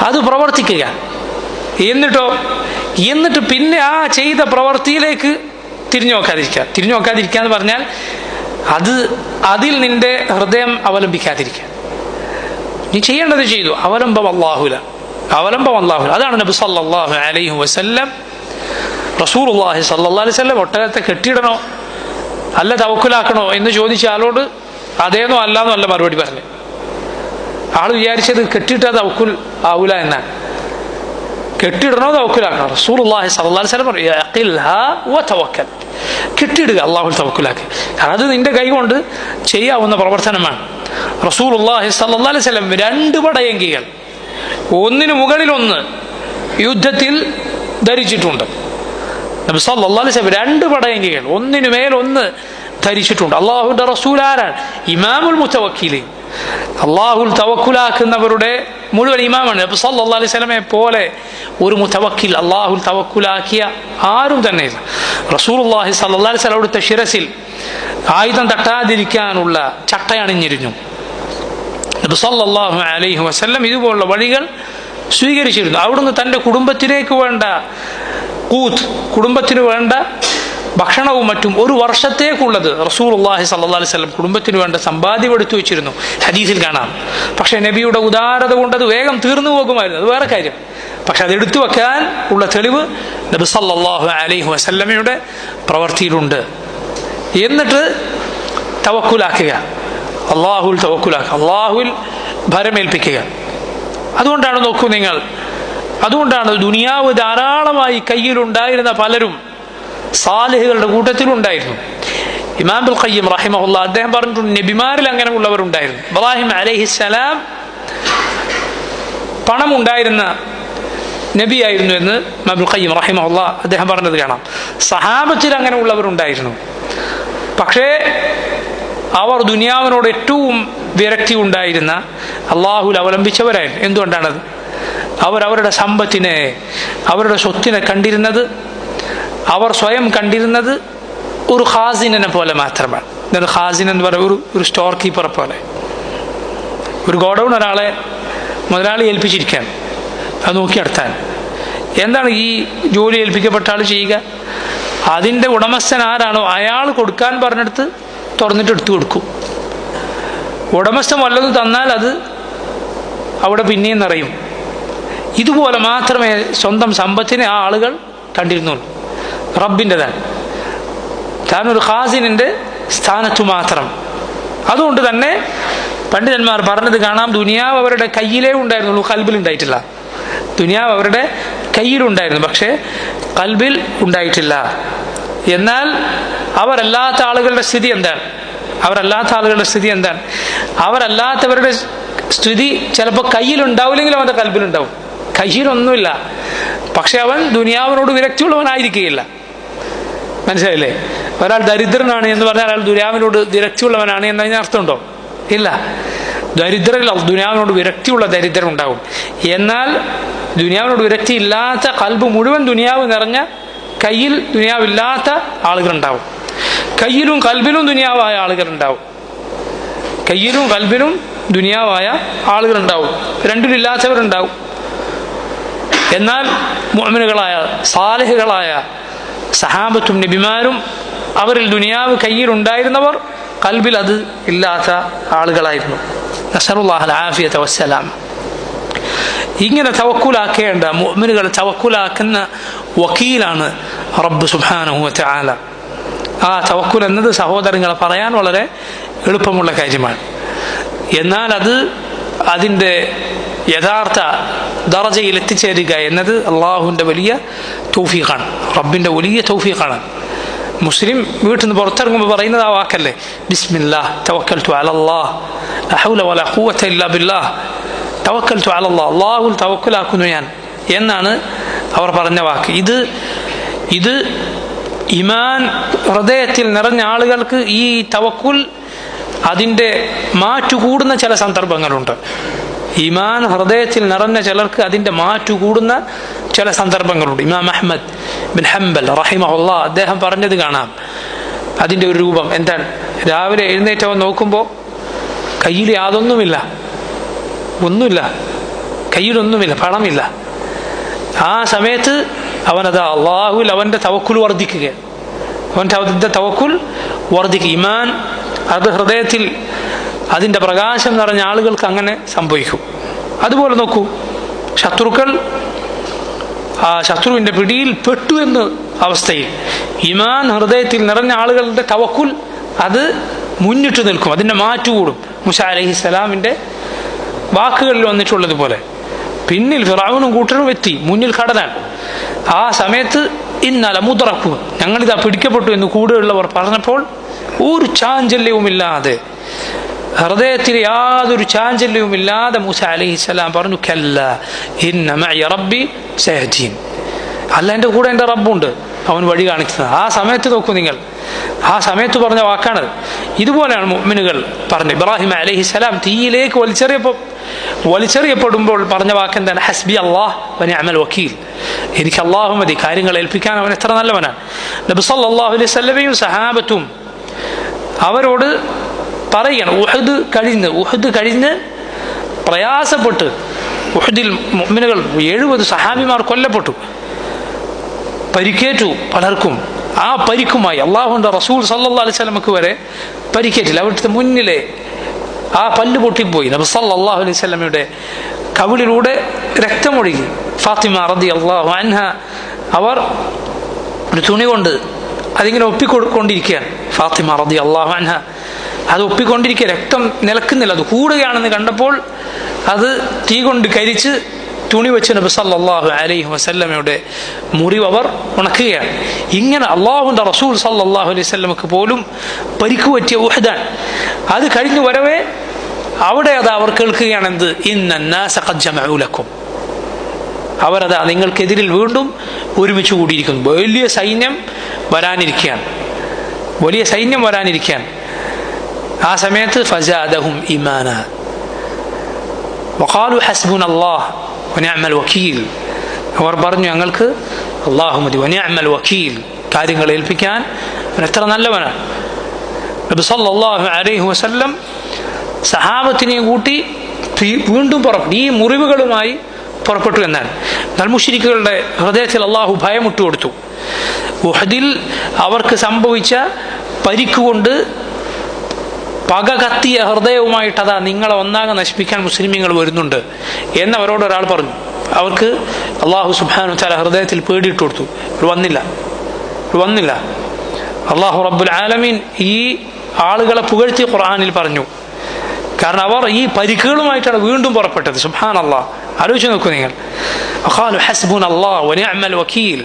അത് പ്രവർത്തിക്കുക. എന്നിട്ട് പിന്നെ ആ ചെയ്ത പ്രവൃത്തിയിലേക്ക് തിരിഞ്ഞു നോക്കാതിരിക്കുക എന്ന് പറഞ്ഞാൽ അതിൽ നിന്റെ ഹൃദയം അവലംബിക്കാതിരിക്കുക. നീ ചെയ്യേണ്ടത് ചെയ്തു. അവലംബം അല്ലാഹുല. അതാണ് നബി സല്ലല്ലാഹു അലൈഹി വസല്ലം റസൂലുള്ളാഹി സല്ലല്ലാഹു അലൈഹി വസല്ലം ഒട്ടകത്തെ കെട്ടിയിടണോ അല്ല തവക്കുലാക്കണോ എന്ന് ചോദിച്ച ആളോട് അതേന്നോ അല്ലാന്നോ അല്ല മറുപടി പറഞ്ഞു. ആൾ വിചാരിച്ചത് കെട്ടിയിട്ടാ തവക്കുൽ ആവൂല എന്നാണ്. കെട്ടിയിടണോ തവക്കുലാക്കണോ? റസൂലുള്ളാഹി സ്വല്ലല്ലാഹു അലൈഹി വസല്ലം പറഞ്ഞു യഖിൽഹാ വതവക്കൽ, കെട്ടിയിടുക, അല്ലാഹുവിൽ തവക്കുലാക്കുക. അത് നിന്റെ കൈ കൊണ്ട് ചെയ്യാവുന്ന പ്രവർത്തനമാണ്. റസൂലുള്ളാഹി സ്വല്ലല്ലാഹു അലൈഹി വസല്ലം 2 പടയങ്കികൾ ഒന്നിനു മുകളിൽ ഒന്ന് യുദ്ധത്തിൽ ധരിച്ചിട്ടുണ്ട്. നബി സല്ലല്ലാഹു അലൈഹി വസല്ലം 2 പടയങ്കികൾ ഒന്നിനു മേൽ ഒന്ന് ധരിച്ചിട്ടുണ്ട്. അല്ലാഹുവിന്റെ റസൂൽ ആരാണ്? ഇമാമുൽ മുതവക്കിലീൻ, അല്ലാഹുൽ തവക്കുലാക്കുന്നവരുടെ മുഴുവൻ ഇമാമാണ്. നബി സല്ലല്ലാഹു അലൈഹി വസല്ലമയെ പോലെ ഒരു മുതവക്കിൽ അല്ലാഹുൽ തവക്കുലാക്കിയ ആരും തന്നെ ഇല്ല. റസൂലുള്ളാഹി സ്വല്ലല്ലാഹു അലൈഹി വസല്ലം അവിടുത്തെ ശിരസിൽ ആയുധം തട്ടാതിരിക്കാനുള്ള ചട്ടയണിഞ്ഞിരുന്നു. നബി സല്ലല്ലാഹു അലൈഹി വസല്ലം ഇതുപോലുള്ള വഴികൾ സ്വീകരിച്ചിരുന്നു. അവിടുന്ന് തൻ്റെ കുടുംബത്തിലേക്ക് വേണ്ട കുടുംബത്തിന് വേണ്ട ഭക്ഷണവും മറ്റും 1 വർഷത്തേക്കുള്ളത് റസൂലുള്ളാഹി സ്വല്ലല്ലാഹു അലൈഹി വസല്ലം കുടുംബത്തിന് വേണ്ട സമ്പാദ്യം എടുത്തു വെച്ചിരുന്നു. ഹദീസിൽ കാണാം. പക്ഷേ നബിയുടെ ഉദാരത കൊണ്ട് അത് വേഗം തീർന്നു പോകുമായിരുന്നു, അത് വേറെ കാര്യം. പക്ഷെ അത് എടുത്തു വെക്കാൻ ഉള്ള തെളിവ് നബി സല്ലല്ലാഹു അലൈഹി വസല്ലമയുടെ പ്രവൃത്തിയിലുണ്ട്. എന്നിട്ട് തവക്കുലാക്കുക, അല്ലാഹുൽ തവക്കുലാക്കുക, അല്ലാഹുവിൽ ഭരമേൽപ്പിക്കുക. അതുകൊണ്ടാണ് നോക്കൂ നിങ്ങൾ, അതുകൊണ്ടാണ് ദുനിയാവ് ധാരാളമായി കയ്യിലുണ്ടായിരുന്ന പലരും സാലിഹുകളുടെ കൂട്ടത്തിലുണ്ടായിരുന്നു. ഇമാം ഇബ്നുൽ ഖയ്യിം റഹിമഹുല്ലാ അദ്ദേഹം പറഞ്ഞിട്ടുണ്ട്, നബിമാരിൽ അങ്ങനെ ഉള്ളവരുണ്ടായിരുന്നു. ഇബ്രാഹിം അലൈഹിസ്സലാം പണം ഉണ്ടായിരുന്ന നബിയായിരുന്നു എന്ന് ഇമാം ഇബ്നുൽ ഖയ്യിം റഹിമഹുല്ലാ അദ്ദേഹം പറഞ്ഞത് കാണാം. സഹാബത്തിൽ അങ്ങനെ ഉള്ളവരുണ്ടായിരുന്നു. പക്ഷേ അവർ ദുനിയാവിനോട് ഏറ്റവും വിരക്തി ഉണ്ടായിരുന്ന അള്ളാഹുൽ അവലംബിച്ചവരായിരുന്നു. എന്തുകൊണ്ടാണത്? അവരവരുടെ സമ്പത്തിനെ, അവരുടെ സ്വത്തിനെ കണ്ടിരുന്നത്, അവർ സ്വയം കണ്ടിരുന്നത് ഒരു ഖാസിനെ പോലെ മാത്രമാണ്. ഖാസിൻ എന്ന് പറയുന്ന ഒരു സ്റ്റോർ കീപ്പറെ പോലെ. ഒരു ഗോഡൗൺ ഒരാളെ മുതലാളി ഏൽപ്പിച്ചിരിക്കാൻ, അത് നോക്കി നടത്താൻ. എന്താണ് ഈ ജോലി ഏൽപ്പിക്കപ്പെട്ട ആൾ ചെയ്യുക? അതിൻ്റെ ഉടമസ്ഥൻ ആരാണോ അയാൾ കൊടുക്കാൻ പറഞ്ഞെടുത്ത് തുറന്നിട്ട് എടുത്തു കൊടുക്കും. ഉടമസ്ഥൻ വല്ലതും തന്നാൽ അത് അവിടെ പിന്നെയും നിറയും. ഇതുപോലെ മാത്രമേ സ്വന്തം സമ്പത്തിനെ ആ ആളുകൾ കണ്ടിരുന്നുള്ളൂ. റബ്ബിൻ്റെതാണ്, താനൊരു ഖാസിനിൻ്റെ സ്ഥാനത്തു മാത്രം. അതുകൊണ്ട് തന്നെ പണ്ഡിതന്മാർ പറഞ്ഞത് കാണാം, ദുനിയാവ് അവരുടെ കയ്യിലേ ഉണ്ടായിരുന്നുള്ളൂ, കൽബിൽ ഉണ്ടായിട്ടില്ല. ദുനിയാവ് അവരുടെ കയ്യിലുണ്ടായിരുന്നു, പക്ഷേ കൽബിൽ ഉണ്ടായിട്ടില്ല. എന്നാൽ അവരല്ലാത്ത ആളുകളുടെ സ്ഥിതി എന്താണ്? അവരല്ലാത്തവരുടെ സ്ഥിതി ചിലപ്പോൾ കയ്യിലുണ്ടാവില്ലെങ്കിലും അവൻ്റെ കൽബിലുണ്ടാവും. കയ്യിലൊന്നുമില്ല, പക്ഷെ അവൻ ദുനിയാവിനോട് വിരക്തിയുള്ളവനായിരിക്കുകയില്ല. മനസ്സിലായില്ലേ? ഒരാൾ ദരിദ്രനാണ് എന്ന് പറഞ്ഞാൽ അയാൾ ദുനിയാവിനോട് വിരക്തിയുള്ളവനാണ് എന്നതിന് അർത്ഥമുണ്ടോ? ഇല്ല. ദുനിയാവിനോട് വിരക്തിയുള്ള ദരിദ്രൻ ഉണ്ടാവും. എന്നാൽ ദുനിയാവിനോട് വിരക്തി ഇല്ലാത്ത കൽബ് മുഴുവൻ ദുനിയാവ് നിറഞ്ഞ, കയ്യിൽ ദുനിയാവില്ലാത്ത ആളുകളുണ്ടാവും. കയ്യിലും കൽബിലും ദുനിയാവായ ആളുകളുണ്ടാവും. രണ്ടിലില്ലാത്തവരുണ്ടാവും. എന്നാൽ മുഅ്മിനുകളായ സാലിഹുകളായ സഹാബത്തും നബിമാരും അവരിൽ ദുനിയാവ് കയ്യിലുണ്ടായിരുന്നവർ കൽബിൽ അത് ഇല്ലാത്ത ആളുകളായിരുന്നു. നസ്അലുല്ലാഹൽ ആഫിയത വസ്സലാം. ഇങ്ങനെ തവക്കുലാക്കേണ്ട, മുഅ്മിനുകൾ തവക്കുലാക്കുന്ന വക്കീലാണ് റബ്ബ് സുബ്ഹാനഹു വ തആല. ആ തവക്കുൽ എന്നത് സഹോദരങ്ങളെ പറയാൻ വളരെ എളുപ്പമുള്ള കാര്യമാണ്. എന്നാൽ അത് അതിൻ്റെ യഥാർത്ഥ ദറജയിൽ എത്തിച്ചേരുക എന്നത് അള്ളാഹുവിൻ്റെ വലിയ തൗഫീഖാണ്, റബ്ബിൻ്റെ വലിയ തൗഫീഖാണ്. മുസ്ലിം വീട്ടിൽ നിന്ന് പുറത്തിറങ്ങുമ്പോൾ പറയുന്നത് ആ വാക്കല്ലേ, ബിസ്മില്ലാഹ് തവക്കൽതു അലല്ലാഹ് ലാ ഹൗല വലാ ഖുവത ഇല്ലാ ബില്ലാഹ്, തവക്കൽതു അലല്ലാഹ്, അള്ളാഹുൽ തവക്കുലാക്കുന്നു ഞാൻ എന്നാണ് അവർ പറഞ്ഞ വാക്ക്. ഇത് ഈമാൻ ഹൃദയത്തിൽ നിറഞ്ഞ ആളുകൾക്ക് ഈ തവക്കുൽ അതിൻ്റെ മാറ്റുകൂടുന്ന ചില സന്ദർഭങ്ങളുണ്ട്. ഈമാൻ ഹൃദയത്തിൽ നിറഞ്ഞ ചിലർക്ക് അതിൻ്റെ മാറ്റുകൂടുന്ന ചില സന്ദർഭങ്ങളുണ്ട്. ഇമാം അഹ്മദ് ബിൻ ഹംബൽ റഹിമഹുല്ലാഹ് അദ്ദേഹം പറഞ്ഞത് കാണാം. അതിൻ്റെ ഒരു രൂപം എന്താണ്? രാവിലെ എഴുന്നേറ്റവൻ നോക്കുമ്പോൾ കയ്യിൽ യാതൊന്നുമില്ല, കയ്യിലൊന്നുമില്ല, പണമില്ല. ആ സമയത്ത് അവനത് അള്ളാഹുൽ അവൻ്റെ തവക്കുൽ വർദ്ധിക്കുക. ഈമാൻ അത് ഹൃദയത്തിൽ അതിൻ്റെ പ്രകാശം നിറഞ്ഞ ആളുകൾക്ക് അങ്ങനെ സംഭവിക്കും. അതുപോലെ നോക്കൂ, ശത്രുക്കൾ ആ ശത്രുവിൻ്റെ പിടിയിൽ പെട്ടു എന്ന അവസ്ഥയിൽ ഈമാൻ ഹൃദയത്തിൽ നിറഞ്ഞ ആളുകളുടെ തവക്കുൽ അത് മുന്നിട്ട് നിൽക്കും, അതിൻ്റെ മാറ്റുകൂടും. മൂസ അലൈഹിസ്സലാമിൻ്റെ വാക്കുകളിൽ വന്നിട്ടുള്ളതുപോലെ പിന്നിൽ ഫിറഔനും കൂട്ടരും എത്തി, മുന്നിൽ കടലാണ്. ആ സമയത്ത് ഇന്നല മുദ്റഖൂൻ, ഞങ്ങളിതാ പിടിക്കപ്പെട്ടു എന്ന് കൂടെയുള്ളവർ പറഞ്ഞപ്പോൾ ഒരു ചാഞ്ചല്യവുമില്ലാതെ, ഹൃദയത്തിൽ യാതൊരു ചാഞ്ചല്യവുമില്ലാതെ മൂസ അലൈഹിസ്സലാം പറഞ്ഞു, കല്ല ഇന്ന മഅയ റബ്ബി സയഹ്ദീൻ, അല്ല എൻ്റെ കൂടെ എൻ്റെ റബ്ബുണ്ട്, അവൻ വഴി കാണിക്കുന്നത്. ആ സമയത്ത് നോക്കൂ നിങ്ങൾ, ആ സമയത്ത് പറഞ്ഞ വാക്കാണ്. ഇതുപോലെയാണ് മുഅ്മിനുകൾ പറഞ്ഞു. ഇബ്രാഹിം അലൈഹിസ്സലാം തീയിലേക്ക് വലിച്ചെറിയപ്പെടുമ്പോൾ പറഞ്ഞ വാക്ക് എന്താണ്? ഹസ്ബി അല്ലാഹ് വ നിഅമൽ വക്കീൽ, എനിക്ക് അല്ലാഹു മതി, കാര്യങ്ങൾ ഏൽപ്പിക്കാൻ അവൻ എത്ര നല്ലവനാണ്. നബി സല്ലല്ലാഹു അലൈഹി വസല്ലമയും സഹാബത്തും അവരോട് പറയുകയാണ്, ഉഹദ് കഴിഞ്ഞ് പ്രയാസപ്പെട്ട് ഉഹദിൽ മുഅ്മിനുകൾ 70 സഹാബിമാർ കൊല്ലപ്പെട്ടു, പരിക്കേറ്റു പലർക്കും. ആ പരിക്കുമായി അള്ളാഹുവിൻ്റെ റസൂൽ സല്ലല്ലാഹു അലൈഹി വസല്ലമക്ക് വരെ പരിക്കേറ്റില്ല. അവിടുത്തെ മുന്നിലെ ആ പല്ല് പൊട്ടിപ്പോയി. നബി സല്ലല്ലാഹു അലൈഹി വസല്ലമയുടെ കവിളിലൂടെ രക്തമൊഴുകി. ഫാത്തിമ റളിയല്ലാഹു അൻഹ അവർ ഒരു തുണി കൊണ്ട് അതിങ്ങനെ ഒപ്പിക്കൊണ്ടിരിക്കുകയാണ്. ഫാത്തിമ റളിയല്ലാഹു അൻഹ അത് ഒപ്പിക്കൊണ്ടിരിക്കുക, രക്തം നിലക്കുന്നില്ല, അത് കൂടുകയാണെന്ന് കണ്ടപ്പോൾ അത് തീ കൊണ്ട് കരിച്ച് തുണി വെച്ച് നബി സല്ലല്ലാഹു അലൈഹി വസല്ലമയുടെ മുറിവ് അവർ ഉണക്കുകയാണ്. ഇങ്ങനെ അള്ളാഹുവിൻ്റെ റസൂൽ സല്ലല്ലാഹു അലൈഹി വസല്ലമക്ക് പോലും പരിക്ക് പറ്റിയ ഉഹദാൻ. അത് കഴിഞ്ഞു വരവേ അവിടെ അത് അവർ കേൾക്കുകയാണ്, എന്ത്? ഇന്നന്നാസ ഖദ് ജമഉ ലക്കും, അവരതാ നിങ്ങൾക്കെതിരിൽ വീണ്ടും ഒരുമിച്ച് കൂടിയിരിക്കുന്നു. വലിയ സൈന്യം വരാനിരിക്കുകയാണ്. ആ സമയത്ത് ഫസാദഹും ഈമാന വഖാലു ഹസ്ബുനല്ലാഹ് വനിഅമൽ വക്കീൽ, അവർ പറഞ്ഞു ഞങ്ങൾക്ക് അല്ലാഹു മതി, വനിഅമൽ വക്കീൽ, കാര്യങ്ങൾ ഏൽപ്പിക്കാൻ എത്ര നല്ലവനാണ്. നബി സല്ലല്ലാഹു അലൈഹി വസല്ലം സഹാബത്തിനെയും കൂട്ടി വീണ്ടും പുറപ്പെട്ടു, ഈ മുറിവുകളുമായി പുറപ്പെട്ടു എന്നാണ്. എന്നാൽ മുശ്രിക്കുകളുടെ ഹൃദയത്തിൽ അള്ളാഹു ഭയമിട്ട് കൊടുത്തു. ഉഹദിൽ അവർക്ക് സംഭവിച്ച പരിക്കുകൊണ്ട് പക കത്തിയ ഹൃദയവുമായിട്ട് അതാ നിങ്ങളെ ഒന്നാകെ നശിപ്പിക്കാൻ മുസ്ലിമീങ്ങൾ വരുന്നുണ്ട് എന്നവരോട് ഒരാൾ പറഞ്ഞു. അവർക്ക് അള്ളാഹു സുബ്ഹാനഹു വ തആല ഹൃദയത്തിൽ പേടിയിട്ട് കൊടുത്തു. വന്നില്ല. അള്ളാഹു റബ്ബുൽ ആലമീൻ ഈ ആളുകളെ പുകഴ്ത്തി ഖുർആനിൽ പറഞ്ഞു. കാരണം അവർ ഈ പരിക്കുകളുമായിട്ടാണ് വീണ്ടും പുറപ്പെട്ടത്. സുബ്ഹാനല്ലാഹ്, ആലോചിച്ച് നോക്കൂ നിങ്ങൾ. ഖാലു ഹസ്ബുനല്ലാഹ് വനിഅമൽ വക്കീൽ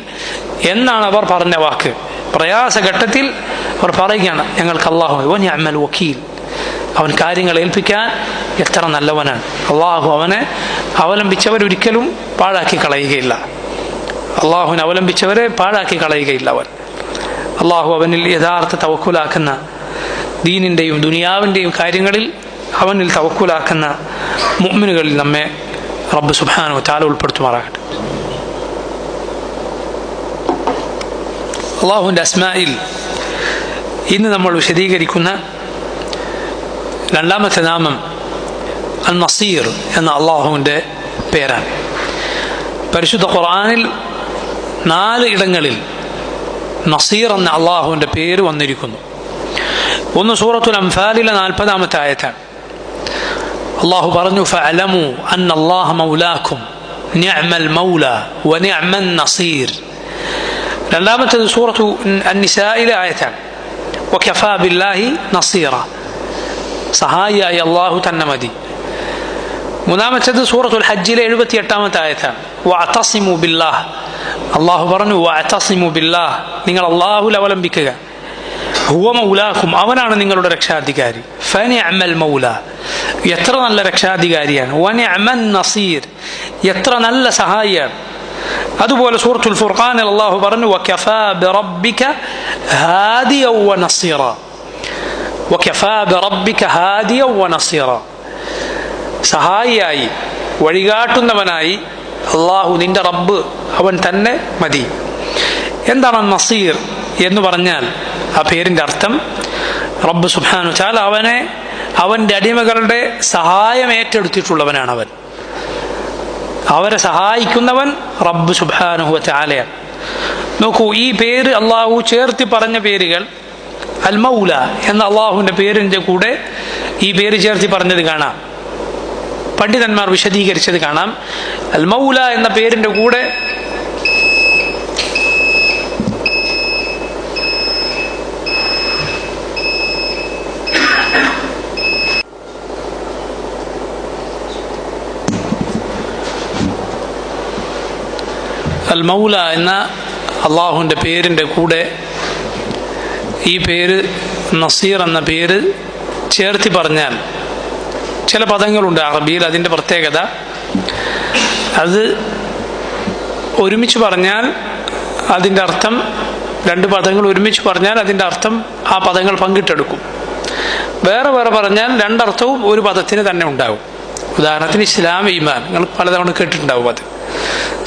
എന്നാണ് അവർ പറഞ്ഞ വാക്ക്. പ്രയാസഘട്ടത്തിൽ അവർ പറയുകയാണ്, ഞങ്ങൾക്ക് അല്ലാഹു വനിഅമൽ വക്കീൽ, അവൻ കാര്യങ്ങൾ ഏൽപ്പിക്കാൻ എത്ര നല്ലവനാണ്. അള്ളാഹു അവനെ അവലംബിച്ചവരൊരിക്കലും പാഴാക്കി കളയുകയില്ല. അള്ളാഹുവിനെ അവലംബിച്ചവരെ പാഴാക്കി കളയുകയില്ല അവൻ. അള്ളാഹു അവനിൽ യഥാർത്ഥ തവക്കുലാക്കുന്ന, ദീനിൻ്റെയും ദുനിയാവിൻ്റെയും കാര്യങ്ങളിൽ അവനിൽ തവക്കുലാക്കുന്ന മുഅ്മിനുകളിൽ നമ്മെ റബ്ബ് സുബ്ഹാനഹു വ തആല ഉൾപ്പെടുത്തുമാറാകട്ടെ. അള്ളാഹുവിൻ്റെ അസ്മായിൽ ഇന്ന് നമ്മൾ വിശദീകരിക്കുന്ന രണ്ടാമത്തെ നാമം അൽ നസീർ എന്ന അള്ളാഹുവിൻ്റെ പേരാണ്. പരിശുദ്ധ ഖുർആനിൽ 4 ഇടങ്ങളിൽ നസീർ എന്ന അള്ളാഹുവിൻ്റെ പേര് വന്നിരിക്കുന്നു. ഒന്ന് സൂറത്തുൽ അംഫാലിലെ 40-ാമത്തെ ആയത്താണ്. അള്ളാഹു പറഞ്ഞു, ഫഅലമു അന്നല്ലാഹ മൗലാക്കും നിഅമൽ മൗല വനിഅമൻ നസീർ. രണ്ടാമത്തേത് സൂറത്തു അന്നിസായിലെ ആയത്താണ്. വകഫാ ബില്ലാഹി നസീറ, സഹായിയായി അള്ളാഹു തന്നെ മതി. മൂന്നാമത്തേത് സൂറത്തുൽ ഹജ്ജിലെ 78-ാമത്തെ ആയത്താണ്. വഅതസിമു ബില്ലാഹ്, അള്ളാഹു പറഞ്ഞു വഅതസിമു ബില്ലാഹ്, നിങ്ങൾ അള്ളാഹുൽ അവലംബിക്കുക. ഹുവ മൗലാക്കും, അവനാണ് നിങ്ങളുടെ രക്ഷാധികാരി. ഫനിഅമൽ മൗല, എത്ര നല്ല രക്ഷാധികാരിയാണ്. വനിഅമൻ നസീർ, എത്ര നല്ല സഹായിയാണ്. അതുപോലെ സൂറത്തുൽ ഫുർഖാനിൽ അല്ലാഹു പറഞ്ഞു, വകഫാ ബിറബ്ബിക ഹാദിയൻ വനസീറ, വകഫാ ബിറബ്ബിക ഹാദിയൻ വനസീറ, സഹായിയായി വഴികാട്ടുന്നവനായി അല്ലാഹു നിന്റെ റബ്ബ് അവൻ തന്നെ മതി. എന്താണ് നസീർ എന്ന് പറഞ്ഞാൽ ആ പേരിൻ്റെ അർത്ഥം റബ്ബ് സുബ്ഹാനഹു വ തആല അവനെ അവൻ്റെ അടിമകളുടെ സഹായം ഏറ്റെടുത്തിട്ടുള്ളവനാണ്. അവരെ സഹായിക്കുന്നവൻ റബ്ബ് സുബ്ഹാനഹു വ തആലയാണ്. നോക്കൂ, ഈ പേര് അള്ളാഹു ചേർത്തി പറഞ്ഞ പേരുകൾ അൽ മൗല എന്ന അള്ളാഹുവിൻ്റെ പേരിൻ്റെ കൂടെ ഈ പേര് ചേർത്തി പറഞ്ഞത് കാണാം, പണ്ഡിതന്മാർ വിശദീകരിച്ചത് കാണാം. അൽ മൗല എന്ന പേരിന്റെ കൂടെ അൽ മൗല എന്ന അള്ളാഹുവിൻ്റെ പേരിൻ്റെ കൂടെ ഈ പേര് നസീർ എന്ന പേര് ചേർത്തി പറഞ്ഞാൽ ചില പദങ്ങളുണ്ട് അറബിയിൽ. അതിൻ്റെ പ്രത്യേകത, അത് ഒരുമിച്ച് പറഞ്ഞാൽ അതിൻ്റെ അർത്ഥം, രണ്ട് പദങ്ങൾ ഒരുമിച്ച് പറഞ്ഞാൽ അതിൻ്റെ അർത്ഥം ആ പദങ്ങൾ പങ്കിട്ടെടുക്കും. വേറെ വേറെ പറഞ്ഞാൽ രണ്ടർത്ഥവും ഒരു പദത്തിന് തന്നെ ഉണ്ടാകും. ഉദാഹരണത്തിന് ഇസ്ലാം, ഈമാൻ, നിങ്ങൾ പലതവണ കേട്ടിട്ടുണ്ടാവും. അത്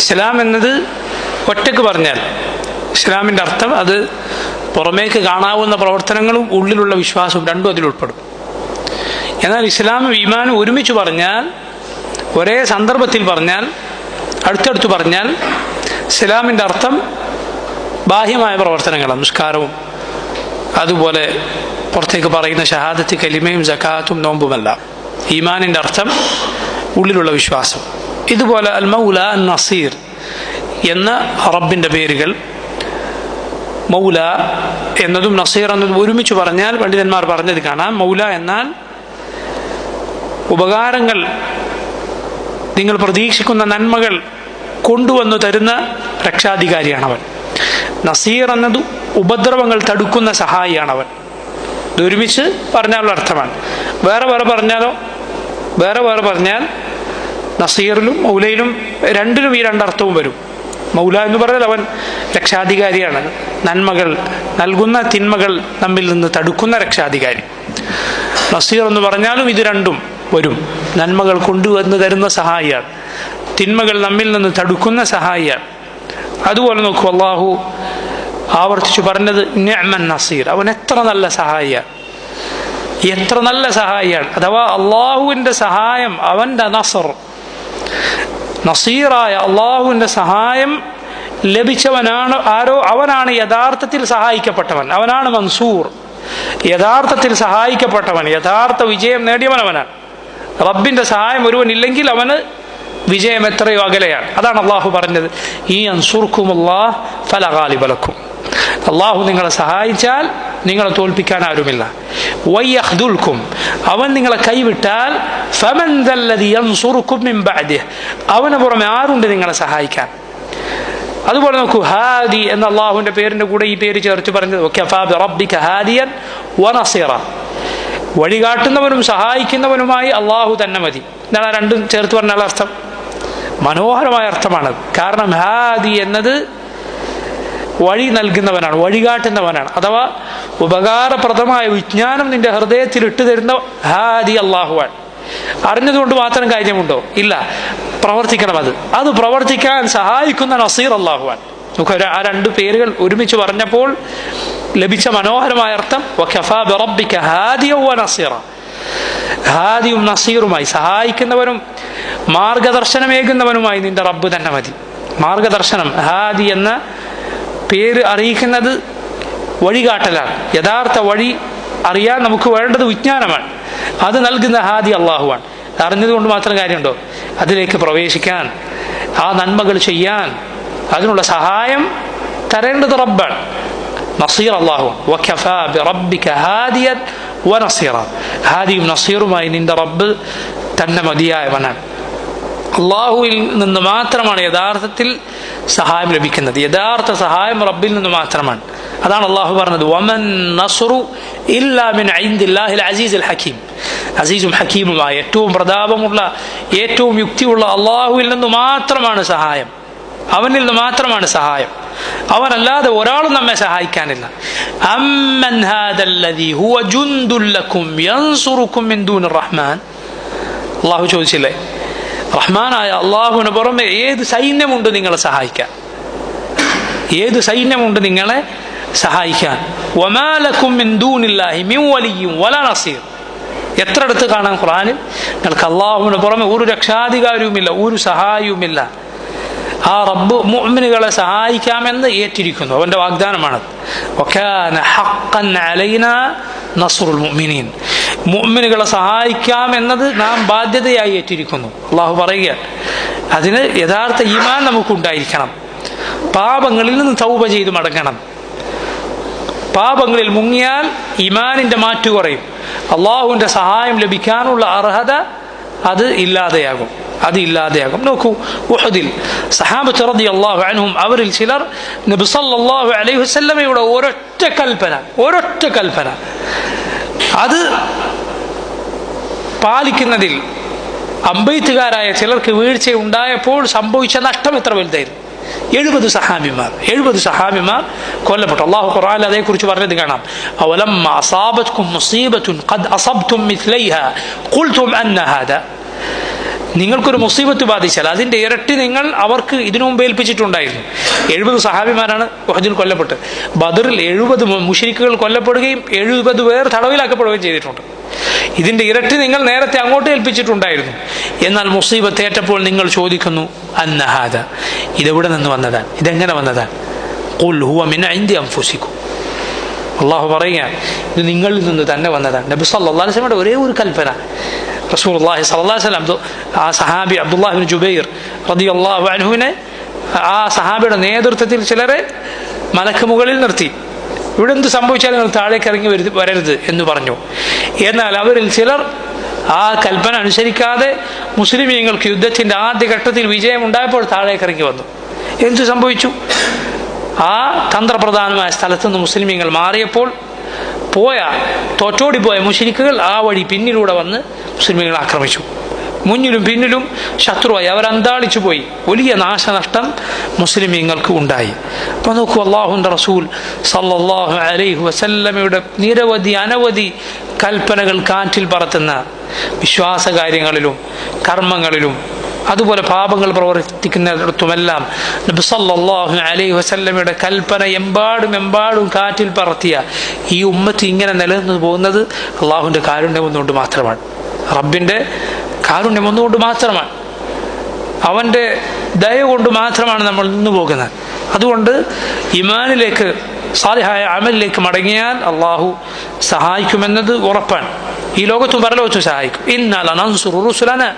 ഇസ്ലാം എന്നത് ഒറ്റക്ക് പറഞ്ഞാൽ ഇസ്ലാമിൻ്റെ അർത്ഥം അത് പുറമേക്ക് കാണാവുന്ന പ്രവർത്തനങ്ങളും ഉള്ളിലുള്ള വിശ്വാസവും രണ്ടും അതിൽ ഉൾപ്പെടും. എന്നാൽ ഇസ്ലാമും ഈമാനും ഒരുമിച്ച് പറഞ്ഞാൽ, ഒരേ സന്ദർഭത്തിൽ പറഞ്ഞാൽ, അടുത്തടുത്ത് പറഞ്ഞാൽ ഇസ്ലാമിൻ്റെ അർത്ഥം ബാഹ്യമായ പ്രവർത്തനങ്ങളാണ്, നിസ്കാരവും അതുപോലെ പുറത്തേക്ക് പറയുന്ന ഷഹാദത്ത്, കലിമയും, സകാത്തും, നോമ്പുമല്ല. ഈമാനിൻ്റെ അർത്ഥം ഉള്ളിലുള്ള വിശ്വാസം. ഇതുപോലെ അൽ മൗല, അൽ നസീർ എന്ന റബ്ബിൻ്റെ പേരുകൾ, മൗല എന്നതും നസീർ എന്നതും ഒരുമിച്ച് പറഞ്ഞാൽ പണ്ഡിതന്മാർ പറഞ്ഞത് കാണാം. മൗല എന്നാൽ ഉപകാരങ്ങൾ, നിങ്ങൾ പ്രതീക്ഷിക്കുന്ന നന്മകൾ കൊണ്ടുവന്നു തരുന്ന രക്ഷാധികാരിയാണവൻ. നസീർ എന്നത് ഉപദ്രവങ്ങൾ തടുക്കുന്ന സഹായിയാണവൻ. ഇതൊരുമിച്ച് പറഞ്ഞാലുള്ള അർത്ഥമാണ്. വേറെ വേറെ പറഞ്ഞാലോ, വേറെ വേറെ പറഞ്ഞാൽ നസീറിലും മൗലയിലും രണ്ടിലും ഈ രണ്ടർത്ഥവും വരും. മൗല എന്ന് പറഞ്ഞാൽ അവൻ രക്ഷാധികാരിയാണ്, നന്മകൾ നൽകുന്ന, തിന്മകൾ നമ്മിൽ നിന്ന് തടുക്കുന്ന രക്ഷാധികാരി. നസീർ എന്ന് പറഞ്ഞാലും ഇത് രണ്ടും വരും. നന്മകൾ കൊണ്ടുവന്ന് തരുന്ന സഹായിയാണ്, തിന്മകൾ നമ്മിൽ നിന്ന് തടുക്കുന്ന സഹായിയാണ്. അതുപോലെ നോക്കൂ, അള്ളാഹു ആവർത്തിച്ചു പറഞ്ഞത് നിഅമൻ നസീർ, അവൻ എത്ര നല്ല സഹായിയാണ്, എത്ര നല്ല സഹായിയാണ്. അഥവാ അള്ളാഹുവിൻ്റെ സഹായം, അവൻ്റെ നസർ, നസീറായ അള്ളാഹുവിൻ്റെ സഹായം ലഭിച്ചവനാണ് ആരോ അവനാണ് യഥാർത്ഥത്തിൽ സഹായിക്കപ്പെട്ടവൻ, അവനാണ് മൻസൂർ, യഥാർത്ഥത്തിൽ സഹായിക്കപ്പെട്ടവൻ, യഥാർത്ഥ വിജയം നേടിയവൻ അവനാണ്. റബ്ബിൻ്റെ സഹായം ഒരുവനില്ലെങ്കിൽ അവന് വിജയം എത്രയോ അകലെയാണ്. അതാണ് അള്ളാഹു പറഞ്ഞത്, ഈ അൻസുർക്കുമുല്ലാഹ് ഫലാ ഗാലിബ ലക്കും, അള്ളാഹു നിങ്ങളെ സഹായിച്ചാൽ നിങ്ങളെ തോൽപ്പിക്കാൻ ആരുമില്ല. വയഖ്ദുൽക്കും, അവൻ നിങ്ങളെ കൈവിട്ടാൽ ഫമൻ ദല്ലദി യൻസുറുക്കും മിൻ ബഅദിഹി, അവന് പുറമെ ആരുണ്ട് നിങ്ങളെ സഹായിക്കാൻ. അതുപോലെ നോക്കൂ, ഹാദി എന്ന അള്ളാഹുവിൻ്റെ പേരിൻ്റെ കൂടെ ഈ പേര് ചേർത്ത് പറഞ്ഞത് വകഫാ ബിറബ്ബിക ഹാദിയൻ വനസീറ, വഴികാട്ടുന്നവനും സഹായിക്കുന്നവനുമായി അള്ളാഹു തന്നെ മതി. എന്താണ് രണ്ടും ചേർത്ത് പറഞ്ഞാൽ അർത്ഥം? മനോഹരമായ അർത്ഥമാണത്. കാരണം ഹാദി എന്നത് വഴി നൽകുന്നവനാണ്, വഴികാട്ടുന്നവനാണ്. അഥവാ ഉപകാരപ്രദമായ വിജ്ഞാനം നിന്റെ ഹൃദയത്തിൽ ഇട്ടു തരുന്ന ഹാദി അള്ളാഹുവാൻ. അറിഞ്ഞതുകൊണ്ട് മാത്രം കാര്യമുണ്ടോ? ഇല്ല, പ്രവർത്തിക്കണം. അത് പ്രവർത്തിക്കാൻ സഹായിക്കുന്ന നസീർ അള്ളാഹുവാൻ. നമുക്ക് ആ രണ്ട് പേരുകൾ ഒരുമിച്ച് പറഞ്ഞപ്പോൾ ലഭിച്ച മനോഹരമായ അർത്ഥം വകഫാ ബിറബ്ബിക ഹാദിയൻ വനസീറ, ഹാദിയും നസീറുമായി, സഹായിക്കുന്നവനും മാർഗദർശനമേകുന്നവനുമായി നിന്റെ റബ്ബ് തന്നെ മതി. മാർഗദർശനം, ഹാദി എന്ന പേര് അറിയിക്കുന്നത് വഴികാട്ടലാണ്. യഥാർത്ഥ വഴി അറിയാൻ നമുക്ക് വേണ്ടത് വിജ്ഞാനമാണ്, അത് നൽകുന്ന ഹാദി അള്ളാഹുവാണ്. അറിഞ്ഞതുകൊണ്ട് മാത്രം കാര്യമുണ്ടോ? അതിലേക്ക് പ്രവേശിക്കാൻ, ആ നന്മകൾ ചെയ്യാൻ, അതിനുള്ള സഹായം തരേണ്ടത് റബ്ബാണ്. നസീർ അള്ളാഹു, വകഫാ ബിറബ്ബിക ഹാദിയൻ വനസീറ, ഹാദിയും നസീറുമായി നിന്റെ റബ്ബ് തന്നെ മതിയായവനാണ്. അള്ളാഹുവിൽ നിന്ന് മാത്രമാണ് യഥാർത്ഥത്തിൽ സഹായം ലഭിക്കുന്നത്. യഥാർത്ഥ സഹായം റബ്ബിൽ നിന്ന് മാത്രമാണ്. അതാണ് അള്ളാഹു പറഞ്ഞത് വമൻ നസ്റു ഇല്ലാ മിൻ ഇൻദില്ലാഹിൽ അസീസുൽ ഹകീം, അസീസും ഹക്കീമുമായ, ഏറ്റവും പ്രതാപമുള്ള, ഏറ്റവും യുക്തിയുള്ള അള്ളാഹുവിൽ നിന്ന് മാത്രമാണ് സഹായം, അവനിൽ നിന്ന് മാത്രമാണ് സഹായം. അവനല്ലാതെ ഒരാളും നമ്മെ സഹായിക്കാനില്ല. അമ്മൻ ഹാദല്ലദീ ഹുവ ജുൻദുൽ ലക്കും യൻസുറുക്കും മിൻ ദൂനിർ റഹ്മാൻ, അള്ളാഹു ചോദിച്ചില്ലേ, റഹ്മാനായ അള്ളാഹുവിന് പുറമെ ഏത് സൈന്യമുണ്ട് നിങ്ങളെ സഹായിക്കാൻ? ഏത് സൈന്യമുണ്ട് നിങ്ങളെ സഹായിക്കാൻ? വമാ ലക്കും മിൻ ദൂനില്ലാഹി മിൻ വലിയ്യിൻ വലാ നസീർ. എത്രയിടത്ത് കാണാം ഖുർആനിൽ നിങ്ങൾക്ക് അള്ളാഹുവിന് പുറമെ ഒരു രക്ഷാധികാരിയുമില്ല, ഒരു സഹായിയുമില്ല. ആ റബ്ബ് മുഅ്മിനുകളെ സഹായിക്കാമെന്ന് ഏറ്റിരിക്കുന്നു, അവന്റെ വാഗ്ദാനമാണ്. വകാന ഹഖ്ഖൻ അലൈനാ നസ്റുൽ മുഅ്മിനീൻ, മുഅ്മിനുകളെ സഹായിക്കാം എന്നത് നാം ബാധ്യതയായി ഏറ്റിരിക്കുന്നു. അള്ളാഹു പറയുക, അതിന് യഥാർത്ഥ ഈമാൻ നമുക്കുണ്ടായിരിക്കണം. പാപങ്ങളിൽ നിന്ന് തൗബ ചെയ്ത് മടങ്ങണം. പാപങ്ങളിൽ മുങ്ങിയാൽ ഈമാനിന്റെ മാറ്റു കുറയും. അള്ളാഹുവിന്റെ സഹായം ലഭിക്കാനുള്ള അർഹത അത് ഇല്ലാതെയാകും. നോക്കൂ, ഉഹദിൽ സഹാബത്ത് റളിയല്ലാഹു അൻഹും അവരിൽ ചിലർ നബി സല്ലല്ലാഹു അലൈഹി വസല്ലമയുടെ ഒരൊറ്റ കൽപ്പന അത് പാലിക്കുന്നതിൽ അമ്പെയ്ത്തുകാരായ ചിലർക്ക് വീഴ്ച ഉണ്ടായപ്പോൾ സംഭവിച്ച നഷ്ടം എത്ര വലുതായിരുന്നു. 70 സഹാബിമാർ കൊല്ലപ്പെട്ടു. അല്ലാഹു ഖുർആനിൽ അതേക്കുറിച്ച് പറഞ്ഞത് കാണാം. അവലമ്മ അസാബത്കും മുസീബത്തുൻ ഖദ് അസബ്തും മിസ്ലൈഹാ ഖുൽതും അന്ന ഹാദാ. നിങ്ങൾക്കൊരു മുസീബത്ത് ബാധിച്ചാൽ അതിന്റെ ഇരട്ടി നിങ്ങൾ അവർക്ക് ഇതിനു മുമ്പ് ഏൽപ്പിച്ചിട്ടുണ്ടായിരുന്നു. 70 സഹാബിമാരാണ് ഉഹദിൽ കൊല്ലപ്പെട്ടത്. ബദറിൽ 70 മുശ്രിക്കുകൾ കൊല്ലപ്പെടുകയും 70 പേർ തടവിലാക്കപ്പെടുകയും ചെയ്തിട്ടുണ്ട്. ഇതിന്റെ ഇരട്ടി നിങ്ങൾ നേരത്തെ അങ്ങോട്ട് ഏൽപ്പിച്ചിട്ടുണ്ടായിരുന്നു. എന്നാൽ മുസീബത്ത് ഏറ്റപ്പോൾ നിങ്ങൾ ചോദിക്കുന്നു, അന്നഹാദ, ഇതെവിടെ നിന്ന് വന്നതാണ്, ഇതെങ്ങനെ വന്നതാണ്? ഖുൽ ഹുവ മിൻ ഇൻദി അൻഫുസികും. അല്ലാഹു പറയുക, ഇത് നിങ്ങളിൽ നിന്ന് തന്നെ വന്നതാണ്. നബി സല്ലല്ലാഹു അലൈഹി വസല്ലമയുടെ ഒരേ ഒരു കൽപ്പന. റസൂലുള്ളാഹി സ്വല്ലല്ലാഹു അലൈഹി വസല്ലം ആ സഹാബി അബ്ദുല്ലാഹ് ഇബ്നു ജുബൈർ റളിയല്ലാഹു അൻഹുവിനെ ആ സഹാബിയുടെ നേതൃത്വത്തിൽ ചിലരെ മലക്ക് മുകളിൽ നിർത്തി. ഇവിടെ എന്ത് സംഭവിച്ചാലും നിങ്ങൾ താഴേക്ക് ഇറങ്ങി വരരുത് എന്ന് പറഞ്ഞു. എന്നാൽ അവരിൽ ചിലർ ആ കൽപ്പന അനുസരിക്കാതെ മുസ്ലിമീങ്ങൾക്ക് യുദ്ധത്തിന്റെ ആദ്യഘട്ടത്തിൽ വിജയം ഉണ്ടായപ്പോൾ താഴേക്ക് ഇറങ്ങി വന്നു. എന്ത് സംഭവിച്ചു? ആ തന്ത്രപ്രധാനമായ സ്ഥലത്ത് നിന്ന് മുസ്ലിമീങ്ങൾ മാറിയപ്പോൾ തോറ്റോടിപ്പോയ മുശ്രിക്കുകൾ ആ വഴി പിന്നിലൂടെ വന്ന് മുസ്ലിമീങ്ങളെ ആക്രമിച്ചു. മുന്നിലും പിന്നിലും ശത്രുവായി അവരന്താളിച്ചു പോയി. വലിയ നാശനഷ്ടം മുസ്ലിമീങ്ങൾക്ക് ഉണ്ടായി. അപ്പൊ നോക്കൂ, അല്ലാഹുവിന്റെ റസൂൽ സല്ലല്ലാഹു അലൈഹി വസല്ലമയുടെ അനവധി കൽപ്പനകൾ കാറ്റിൽ പറത്തുന്ന വിശ്വാസകാര്യങ്ങളിലും കർമ്മങ്ങളിലും അതുപോലെ പാപങ്ങൾ പ്രവർത്തിക്കുന്നിടത്തുമെല്ലാം നബി സല്ലല്ലാഹു അലൈഹി വസല്ലമയുടെ കൽപ്പന എമ്പാടും കാറ്റിൽ പറത്തിയ ഈ ഉമ്മത്ത് ഇങ്ങനെ നിലനിന്ന് പോകുന്നത് അള്ളാഹുവിന്റെ കാരുണ്യം ഒന്നുകൊണ്ട് മാത്രമാണ്. റബ്ബിന്റെ കാരുണ്യം ഒന്നുകൊണ്ട് മാത്രമാണ്. അവന്റെ ദയ കൊണ്ട് മാത്രമാണ് നമ്മൾ നിന്നു പോകുന്നത്. അതുകൊണ്ട് ഈമാനിലേക്ക്, സാലിഹായ അമലിലേക്ക് മടങ്ങിയാൽ അള്ളാഹു സഹായിക്കുമെന്നത് ഉറപ്പാണ്. ഈ ലോകത്തും പരലോകത്തും സഹായിക്കും. ഇന്നാ ലനൻസുറു റുസുലനാ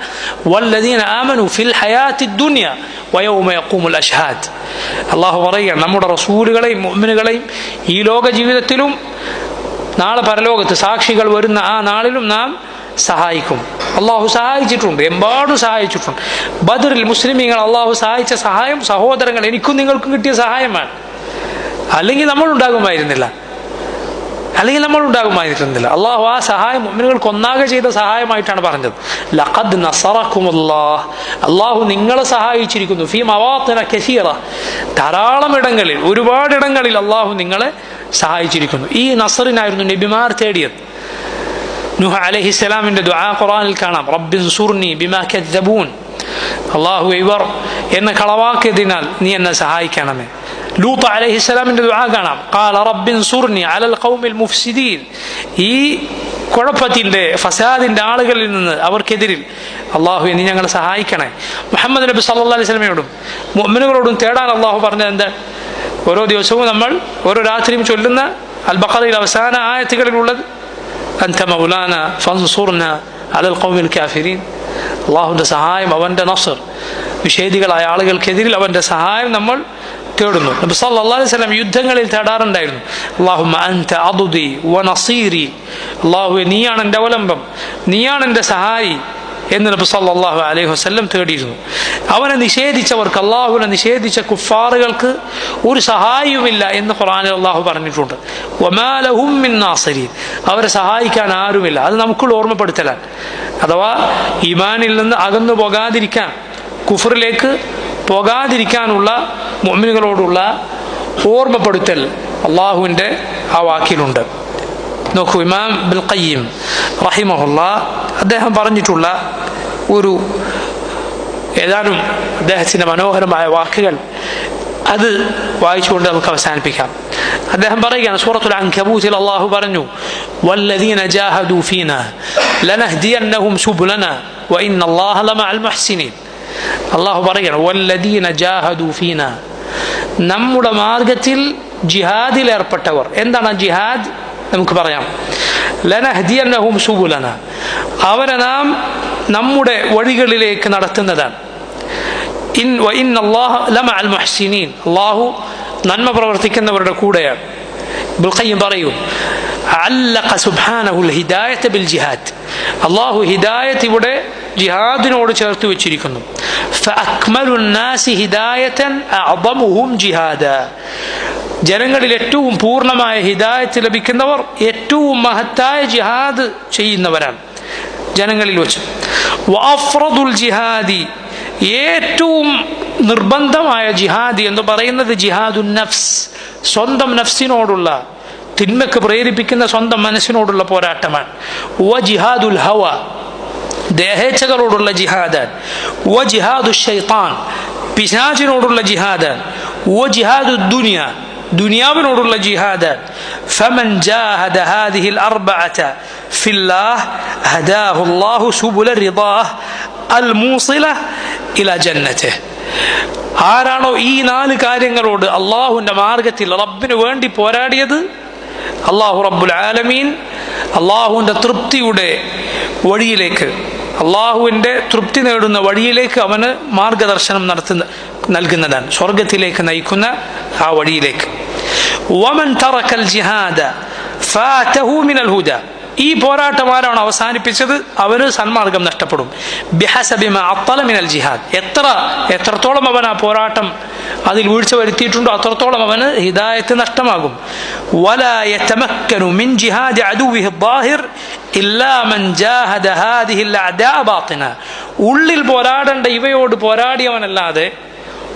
വല്ലദീന ആമനു ഫിൽ ഹയാത്തിദ് ദുനിയ വയൗമ യഖൂമുൽ അശ്ഹാദ്. അള്ളാഹു പറയുകയാണ്, നമ്മുടെ റസൂലുകളെയും മുഅ്മിനുകളെയും ഈ ലോക ജീവിതത്തിലും നാളെ പരലോകത്ത് സാക്ഷികൾ വരുന്ന ആ നാളിലും നാം സഹായിക്കും. അള്ളാഹു സഹായിച്ചിട്ടുണ്ട്, എമ്പാടും സഹായിച്ചിട്ടുണ്ട്. ബദറിൽ മുസ്ലിമീങ്ങൾ അള്ളാഹു സഹായിച്ച സഹായം സഹോദരങ്ങൾ എനിക്കും നിങ്ങൾക്കും കിട്ടിയ സഹായമാണ്. അല്ലെങ്കിൽ നമ്മൾ ഉണ്ടാകുമായിരുന്നില്ല. അള്ളാഹു ആ സഹായം മുഅ്മിനുകൾക്ക് ഒന്നാകെ ചെയ്ത സഹായമായിട്ടാണ് പറഞ്ഞത്. ലഖദ് നസറകുമുല്ലാഹ്, അള്ളാഹു നിങ്ങളെ സഹായിച്ചിരിക്കുന്നു. ഫീ മവാത്തിന കസീറ, ധാരാളം ഇടങ്ങളിൽ, ഒരുപാട് ഇടങ്ങളിൽ അള്ളാഹു നിങ്ങളെ സഹായിച്ചിരിക്കുന്നു. ഈ നസറിനായിരുന്നു നബിമാർ തേടിയത്. നൂഹ് അലൈഹിസ്സലാമിന്റെ ദുആ ഖുർആനിൽ കാണാം. റബ്ബിൻസുർനി ബിമാ കദ്ദബൂൻ, അള്ളാഹു ഇവർ എന്നെ കളവാക്കിയതിനാൽ നീ എന്നെ സഹായിക്കണമേ. ലൂത്ത് അലൈഹിസ്സലാമിന്റെ ദുആ കാണാം. ഖാല റബ്ബിൻസുർനി അലൽ ഖൗമിൽ മുഫ്സിദീൻ, ഈ കുഴപ്പത്തിന്റെ ഫസാദിന്റെ ആളുകളിൽ നിന്ന് അവർക്കെതിരിൽ അള്ളാഹു നീ ഞങ്ങളെ സഹായിക്കണേ. മുഹമ്മദ് നബി സല്ലല്ലാഹു അലൈഹി വസല്ലമയോടും മുഅ്മിനുകളോടും തേടാൻ അള്ളാഹു പറഞ്ഞത് എന്താ? ഓരോ ദിവസവും നമ്മൾ ഓരോ രാത്രിയും ചൊല്ലുന്ന അൽ ബഖറയിൽ അവസാന ആയത്തുകളിലുള്ളത് അൻത മൗലാന ഫൻസുർന അലൽ ഖൗമിൽ കാഫിരീൻ. അള്ളാഹുവിന്റെ സഹായം, അവന്റെ നസ്ർ, നിഷേധികളായ ആളുകൾക്കെതിരിൽ അവന്റെ സഹായം നമ്മൾ തേടുന്നു. നബി സല്ലല്ലാഹു അലൈഹി വസല്ലം യുദ്ധങ്ങളിൽ തേടാറുണ്ടായിരുന്നു. അല്ലാഹുമ്മ അൻത അദ്ദി വനസീരി, അല്ലാഹുവേ നീയാണ് എൻ്റെ അവലംബം, നീയാണ് എൻ്റെ സഹായി എന്ന് നബി സല്ലല്ലാഹു അലൈഹി വസല്ലം തേടിയിരുന്നു. അവനെ നിഷേധിച്ചവർക്ക്, അള്ളാഹുവിനെ നിഷേധിച്ച കുഫാറുകൾക്ക് ഒരു സഹായവുമില്ല എന്ന് ഖുർആനിൽ അള്ളാഹു പറഞ്ഞിട്ടുണ്ട്. വമാ ലഹും മിൻ നാസിരീൻ, അവരെ സഹായിക്കാൻ ആരുമില്ല. അത് നമുക്കുള്ള ഓർമ്മപ്പെടുത്തലാണ്. അഥവാ ഈമാനിൽ നിന്ന് അകന്നു പോകാതിരിക്കാൻ, കുഫറിലേക്ക് പോകാതിരിക്കാനുള്ള മുഅ്മിനുകളോടുള്ള ഓർമ്മപ്പെടുത്തൽ അള്ളാഹുവിൻ്റെ ആ വാക്കിലുണ്ട്. നോക്കൂ, ഇമാം ഇബ്നുൽ ഖയ്യിം റഹിമഹുല്ലാഹ് അദ്ദേഹം പറഞ്ഞിട്ടുള്ള ഒരു ഏതാനും അദ്ദേഹത്തിൻ്റെ മനോഹരമായ വാക്കുകൾ അത് വായിച്ചുകൊണ്ട് നമുക്ക് അവസാനിപ്പിക്കാം. അദ്ദേഹം പറയുകയാണ്, സൂറത്തുൽ അൻകബൂത്തിൽ അള്ളാഹു പറഞ്ഞു, വല്ലദീന ജാഹദൂ ഫീനാ ലനഹ്ദിയന്നഹും സുബുലനാ വഇന്നല്ലാഹ ലമഅൽ മുഹ്സിനീൻ. അള്ളാഹു പറയുകയാണ്, വല്ലദീന ജാഹദൂ ഫീനാ, നമ്മുടെ മാർഗത്തിൽ ജിഹാദിൽ ഏർപ്പെട്ടവർ. എന്താണ് ജിഹാദ്? നമുക്ക് പറയാം. ലനഹ്ദിയന്നഹും സുബുലന, അവരെ നാം നമ്മുടെ വഴികളിലേക്ക് നടത്തുന്നതാണ്. വഇന്നല്ലാഹ ലമഅൽ മുഹ്സിനീൻ, അല്ലാഹു നന്മ പ്രവർത്തിക്കുന്നവരുടെ കൂടെയാണ്. ഇബ്നുൽ ഖയ്യിം പറയും, അല്ലഖ സുബ്ഹാനഹുൽ ഹിദായത ബിൽ ജിഹാദ്, അല്ലാഹു ഹിദായത്ത് ഇവിടെ ജിഹാദിനോട് ചേർത്ത് വെച്ചിരിക്കുന്നു. ഫഅക്മലുൻ നാസി ഹിദായതൻ അഅദമുഹും ജിഹാദ, ജനങ്ങളിൽ ഏറ്റവും പൂർണ്ണമായ ഹിദായത്ത് ലഭിക്കുന്നവർ ഏറ്റവും മഹത്തായ ജിഹാദ് ചെയ്യുന്നവരാണ് ജനങ്ങളിൽ വെച്ച്. വഅഫ്റദുൽ ജിഹാദി, ഏറ്റവും നിർബന്ധമായ ജിഹാദി എന്ന് പറയുന്നത് ജിഹാദുൻ നഫ്സ്, സ്വന്തം നഫ്സിനോടുള്ള, തിന്മക്ക് പ്രേരിപ്പിക്കുന്ന സ്വന്തം മനസ്സിനോടുള്ള പോരാട്ടമാണ്. വ ജിഹാദുൽ ഹവ, ദേഹേച്ഛകളോടുള്ള ജിഹാദാൻ. വ ജിഹാദു ശൈത്താൻ, പിശാചിനോടുള്ള ജിഹാദാൻ. വ ജിഹാദു ദുനിയ, ദുനിയാവിനോടുള്ള ജിഹാദാൻ. ഫമൻ ജാഹദ ഹാദിഹിൽ അർബഅത ഫില്ലാഹ് ഹദാഹു അല്ലാഹു സുബുല റിദാഹ് അൽ മൂസില ഇലാ ജന്നതിഹ്. ആരാണോ ഈ 4 കാര്യങ്ങളോട് അള്ളാഹുവിന്റെ മാർഗത്തിൽ റബ്ബിന് വേണ്ടി പോരാടിയത്, അള്ളാഹു റബ്ബുൽ ആലമീൻ അള്ളാഹുവിന്റെ തൃപ്തിയുടെ വഴിയിലേക്ക്, അള്ളാഹുവിന്റെ തൃപ്തി നേടുന്ന വഴിയിലേക്ക് അവന് മാർഗദർശനം നൽകുന്നതാണ്, സ്വർഗത്തിലേക്ക് നയിക്കുന്ന ആ വഴിയിലേക്ക്. വമൻ തറക്കൽ ജിഹാദ ഫാതഹു മിനൽ ഹുദ, ഈ പോരാട്ടം ആരാണ് അവസാനിപ്പിച്ചത് അവന് സന്മാർഗം നഷ്ടപ്പെടും. ബിഹസബി മാ അത്തല മിനൽ ജിഹാദ്, എത്രത്തോളം അവൻ ആ പോരാട്ടം അതിൽ വീഴ്ച വരുത്തിയിട്ടുണ്ടോ അത്രത്തോളം അവന് ഹിദായത്ത് നഷ്ടമാകും. വലാ യതമക്കനു മിൻ ജിഹാദി അദുവിഹി الظാഹിർ ഇല്ലാ മൻ ജാഹദ ഹാദിഹിൽ അഅദാ ബാത്തിന, ഉള്ളിൽ പോരാടേണ്ട ഇവയോട് പോരാടിയവനല്ലാതെ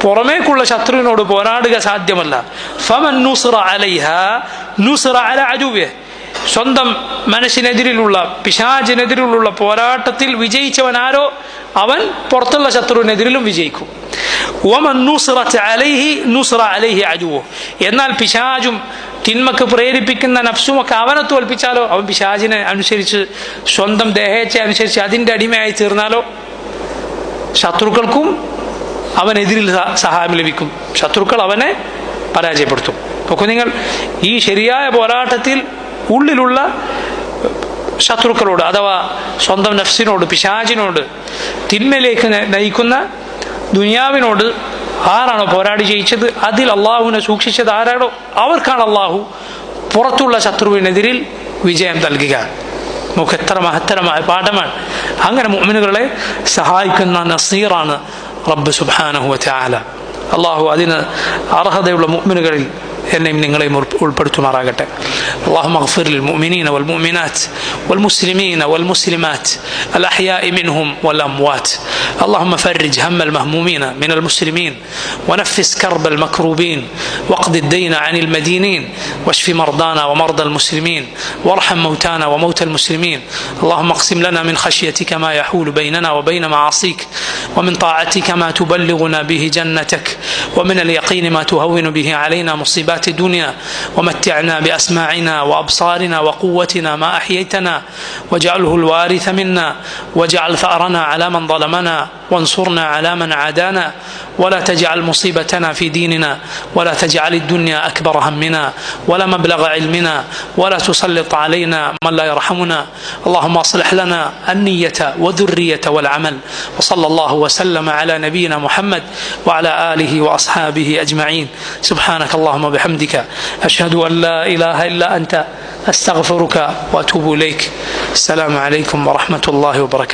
പുറമേക്കുള്ള ശത്രുവിനോട് പോരാടുക സാധ്യമല്ല. ഫമൻ നുസ്റ അലൈഹാ നുസ്റ അലാ അദുവിഹി, സ്വന്തം മനസ്സിനെതിരിലുള്ള പിശാചിനെതിരിലുള്ള പോരാട്ടത്തിൽ വിജയിച്ചവനാരോ അവൻ പുറത്തുള്ള ശത്രുവിനെതിരിലും വിജയിക്കും. വമൻ നുസ്റത അലൈഹി നുസ്റ അലൈഹി അദുവു, എന്നാൽ പിശാചും തിന്മക്ക് പ്രേരിപ്പിക്കുന്ന നഫ്സുമൊക്കെ അവനെ തോൽപ്പിച്ചാലോ, അവൻ പിശാചിനെ അനുസരിച്ച് സ്വന്തം ദേഹേച്ഛ അനുസരിച്ച് അതിൻ്റെ അടിമയായി തീർന്നാലോ ശത്രുക്കൾക്കും അവനെതിരിൽ സഹായം ലഭിക്കും, ശത്രുക്കൾ അവനെ പരാജയപ്പെടുത്തും. അപ്പോൾ നിങ്ങൾ ഈ ശരിയായ പോരാട്ടത്തിൽ ഉള്ളിലുള്ള ശത്രുക്കളോട് അഥവാ സ്വന്തം നഫ്സിനോട്, പിശാചിനോട്, തിന്മയിലേക്ക് നയിക്കുന്ന ദുനിയാവിനോട് ആരാണോ പോരാടി ജയിച്ചത്, അതിൽ അള്ളാഹുവിനെ സൂക്ഷിച്ചത് ആരാണോ അവർക്കാണ് അള്ളാഹു പുറത്തുള്ള ശത്രുവിനെതിരിൽ വിജയം നൽകുക. നമുക്ക് എത്ര മഹത്തരമായ പാഠമാണ്. അങ്ങനെ മുഅ്മിനുകളെ സഹായിക്കുന്ന നസീറാണ് റബ്ബ് സുബ്ഹാനഹു വ തആല. അള്ളാഹു അതിന് അർഹതയുള്ള മുഅ്മിനുകളിൽ എന്നെയും നിങ്ങളെയും ഉൾപ്പെടുത്തുമാറാകട്ടെ. اللهم اغفر للمؤمنين والمؤمنات والمسلمين والمسلمات الأحياء منهم والأموات. اللهم فرج هم المهمومين من المسلمين ونفس كرب المكروبين واقض الدين عن المدينين واشف مرضانا ومرضى المسلمين وارحم موتانا وموتى المسلمين. اللهم اقسم لنا من خشيتك ما يحول بيننا وبين معاصيك ومن طاعتك ما تبلغنا به جنتك ومن اليقين ما تهون به علينا مصيبات الدنيا ومتعنا بأسماعنا وأبصارنا وقوتنا ما أحييتنا واجعله الوارث منا واجعل ثأرنا على من ظلمنا وانصرنا على من عادانا ولا تجعل مصيبتنا في ديننا ولا تجعل الدنيا أكبر همنا ولا مبلغ علمنا ولا تسلط علينا من لا يرحمنا. اللهم أصلح لنا النية والذرية والعمل. وصلى الله وسلم على نبينا محمد وعلى آله وأصحابه أجمعين. سبحانك اللهم وبحمدك أشهد أن لا إله إلا أنت أستغفرك وأتوب إليك. السلام عليكم ورحمة الله وبركاته.